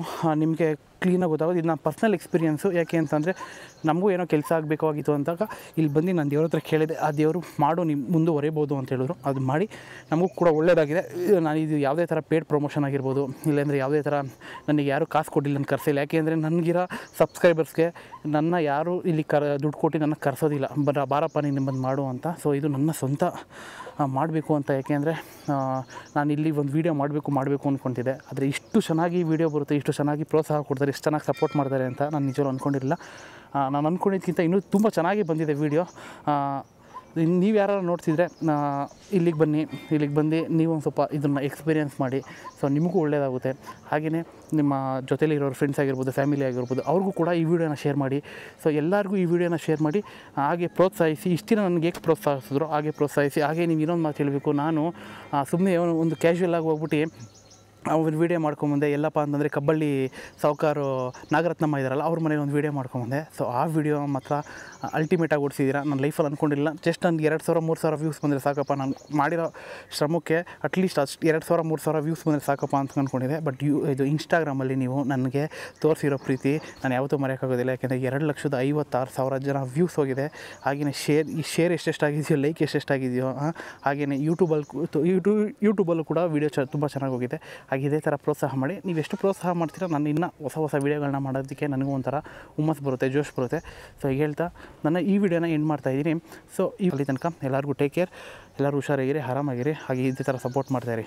ನಿಮಗೆ ಕ್ಲೀನಾಗಿ ಗೊತ್ತಾಗೋದು. ಇದು ನನ್ನ ಪರ್ಸ್ನಲ್ ಎಕ್ಸ್ಪೀರಿಯೆನ್ಸು. ಯಾಕೆ ಅಂತಂದರೆ ನಮಗೂ ಏನೋ ಕೆಲಸ ಆಗಬೇಕಾಗಿತ್ತು ಅಂದಾಗ ಇಲ್ಲಿ ಬಂದು ನಾನು ದೇವ್ರ ಹತ್ರ ಕೇಳಿದೆ. ಆ ದೇವರು ಮಾಡು, ನೀವು ಮುಂದುವರಿಬೋದು ಅಂತ ಹೇಳಿದ್ರು. ಅದು ಮಾಡಿ ನಮಗೂ ಕೂಡ ಒಳ್ಳೆಯದಾಗಿದೆ. ನಾನು ಇದು ಯಾವುದೇ ಥರ ಪೇಡ್ ಪ್ರಮೋಷನ್ ಆಗಿರ್ಬೋದು, ಇಲ್ಲಾಂದರೆ ಯಾವುದೇ ಥರ ನನಗೆ ಯಾರೂ ಕಾಸು ಕೊಟ್ಟಿಲ್ಲ, ನಾನು ಕರೆಸಿಲ್ಲ. ಯಾಕೆಂದರೆ ನನಗಿರೋ ಸಬ್ಸ್ಕ್ರೈಬರ್ಸ್ಗೆ ನನ್ನ ಯಾರೂ ಇಲ್ಲಿ ದುಡ್ಡು ಕೊಟ್ಟು ನನ್ನ ಕರೆಸೋದಿಲ್ಲ, ಬಾರಪ್ಪ ನೀನು ಬಂದು ಮಾಡು ಅಂತ. ಸೊ ಇದು ನನ್ನ ಸ್ವಂತ ಮಾಡಬೇಕು ಅಂತ. ಯಾಕೆಂದರೆ ನಾನು ಇಲ್ಲಿ ಒಂದು ವೀಡಿಯೋ ಮಾಡಬೇಕು ಅಂದ್ಕೊತಿದ್ದೆ. ಆದರೆ ಇಷ್ಟು ಚೆನ್ನಾಗಿ ವೀಡಿಯೋ ಬರುತ್ತೆ, ಇಷ್ಟು ಚೆನ್ನಾಗಿ ಪ್ರೋತ್ಸಾಹ ಕೊಡ್ತಾರೆ, ಇಷ್ಟು ಚೆನ್ನಾಗಿ ಸಪೋರ್ಟ್ ಮಾಡ್ತಾರೆ ಅಂತ ನಾನು ನಿಜವೂ ಅಂದ್ಕೊಂಡಿರಲಿಲ್ಲ. ನಾನು ಅಂದ್ಕೊಂಡಿದ್ದಕ್ಕಿಂತ ಇನ್ನೂ ತುಂಬ ಚೆನ್ನಾಗಿ ಬಂದಿದೆ ವೀಡಿಯೋ. ನೀವು ಯಾರು ನೋಡ್ತಿದ್ರೆ ಇಲ್ಲಿಗೆ ಬಂದು ನೀವು ಒಂದು ಸ್ವಲ್ಪ ಇದನ್ನು ಎಕ್ಸ್ಪೀರಿಯೆನ್ಸ್ ಮಾಡಿ. ಸೊ ನಿಮಗೂ ಒಳ್ಳೆಯದಾಗುತ್ತೆ. ಹಾಗೆಯೇ ನಿಮ್ಮ ಜೊತೆಲಿರೋರು ಫ್ರೆಂಡ್ಸ್ ಆಗಿರ್ಬೋದು, ಫ್ಯಾಮಿಲಿ ಆಗಿರ್ಬೋದು, ಅವ್ರಿಗೂ ಕೂಡ ಈ ವಿಡಿಯೋನ ಶೇರ್ ಮಾಡಿ. ಸೊ ಎಲ್ಲರಿಗೂ ಈ ವಿಡಿಯೋನ ಶೇರ್ ಮಾಡಿ, ಹಾಗೆ ಪ್ರೋತ್ಸಾಹಿಸಿ. ಇಷ್ಟಿನ ನನಗೆ ಹೇಗೆ ಪ್ರೋತ್ಸಾಹಿಸಿದ್ರು ಹಾಗೆ ಪ್ರೋತ್ಸಾಹಿಸಿ. ಹಾಗೆ ನೀವು ಇನ್ನೊಂದು ಮಾತು ಹೇಳಬೇಕು, ನಾನು ಸುಮ್ಮನೆ ಒಂದು ಕ್ಯಾಶುವಲಾಗಿ ಹೋಗ್ಬಿಟ್ಟು ಒಂದು ವೀಡಿಯೋ ಮಾಡ್ಕೊಂಬಂದೆ. ಎಲ್ಲಪ್ಪ ಅಂತಂದರೆ ಕಬ್ಬಳ್ಳಿ ಸಾವುಕಾರು ನಾಗರತ್ನಮ್ಮ ಇದ್ದಾರಲ್ಲ, ಅವ್ರ ಮನೇಲಿ ಒಂದು ವೀಡಿಯೋ ಮಾಡ್ಕೊಂಬಂದೆ. ಸೊ ಆ ವಿಡಿಯೋ ಮಾತ್ರ ಅಲ್ಟಿಮೇಟಾಗಿ ಓಡಿಸಿದ್ದೀರಾ. ನನ್ನ ಲೈಫಲ್ಲಿ ಅಂದ್ಕೊಂಡಿಲ್ಲ. ಜಸ್ಟ್ ನನಗೆ 2,000-3,000 ವ್ಯೂಸ್ ಬಂದರೆ ಸಾಕಪ್ಪ, ನಾನು ಮಾಡಿರೋ ಶ್ರಮಕ್ಕೆ ಅಟ್ಲೀಸ್ಟ್ ಅಷ್ಟು 2,000-3,000 ವ್ಯೂಸ್ ಬಂದರೆ ಸಾಕಪ್ಪ ಅಂತ ಅಂದ್ಕೊಂಡಿದ್ದೆ. ಬಟ್ ಇದು ಇನ್ಸ್ಟಾಗ್ರಾಮಲ್ಲಿ ನೀವು ನನಗೆ ತೋರಿಸಿರೋ ಪ್ರೀತಿ ನಾನು ಯಾವತ್ತೂ ಮರೆಯೋಕ್ಕಾಗೋದಿಲ್ಲ. ಯಾಕೆಂದರೆ 2,56,000 ಜನ ವ್ಯೂಸ್ ಹೋಗಿದೆ. ಹಾಗೆಯೇ ಶೇರ್ ಎಷ್ಟೆಷ್ಟಾಗಿದೆಯೋ, ಲೈಕ್ ಎಷ್ಟೆಷ್ಟಾಗಿದೆಯೋ. ಹಾಗೆಯೇ ಯೂಟ್ಯೂಬಲ್ಲೂ ಕೂಡ ವೀಡಿಯೋ ತುಂಬ ಚೆನ್ನಾಗಿ ಹೋಗಿದೆ. ಹಾಗೆ ಇದೇ ಥರ ಪ್ರೋತ್ಸಾಹ ಮಾಡಿ. ನೀವು ಎಷ್ಟು ಪ್ರೋತ್ಸಾಹ ಮಾಡ್ತೀರಾ, ನಾನು ಇನ್ನೂ ಹೊಸ ವೀಡಿಯೋಗಳನ್ನ ಮಾಡೋದಕ್ಕೆ ನನಗೂ ಒಂಥರ ಹುಮ್ಮಸ್ ಬರುತ್ತೆ, ಜೋಶ್ ಬರುತ್ತೆ. ಸೊ ಹೇಳ್ತಾ ನನ್ನ ಈ ವಿಡಿಯೋನ ಎಂಡ್ ಮಾಡ್ತಾಯಿದ್ದೀನಿ. ಸೊ ಅಲ್ಲಿ ತನಕ ಎಲ್ಲರಿಗೂ ಟೇಕ್ ಕೇರ್, ಎಲ್ಲರೂ ಹುಷಾರಾಗಿರಿ, ಆರಾಮಾಗಿರಿ. ಹಾಗೆ ಇದೇ ಥರ ಸಪೋರ್ಟ್ ಮಾಡ್ತಾಯಿರಿ.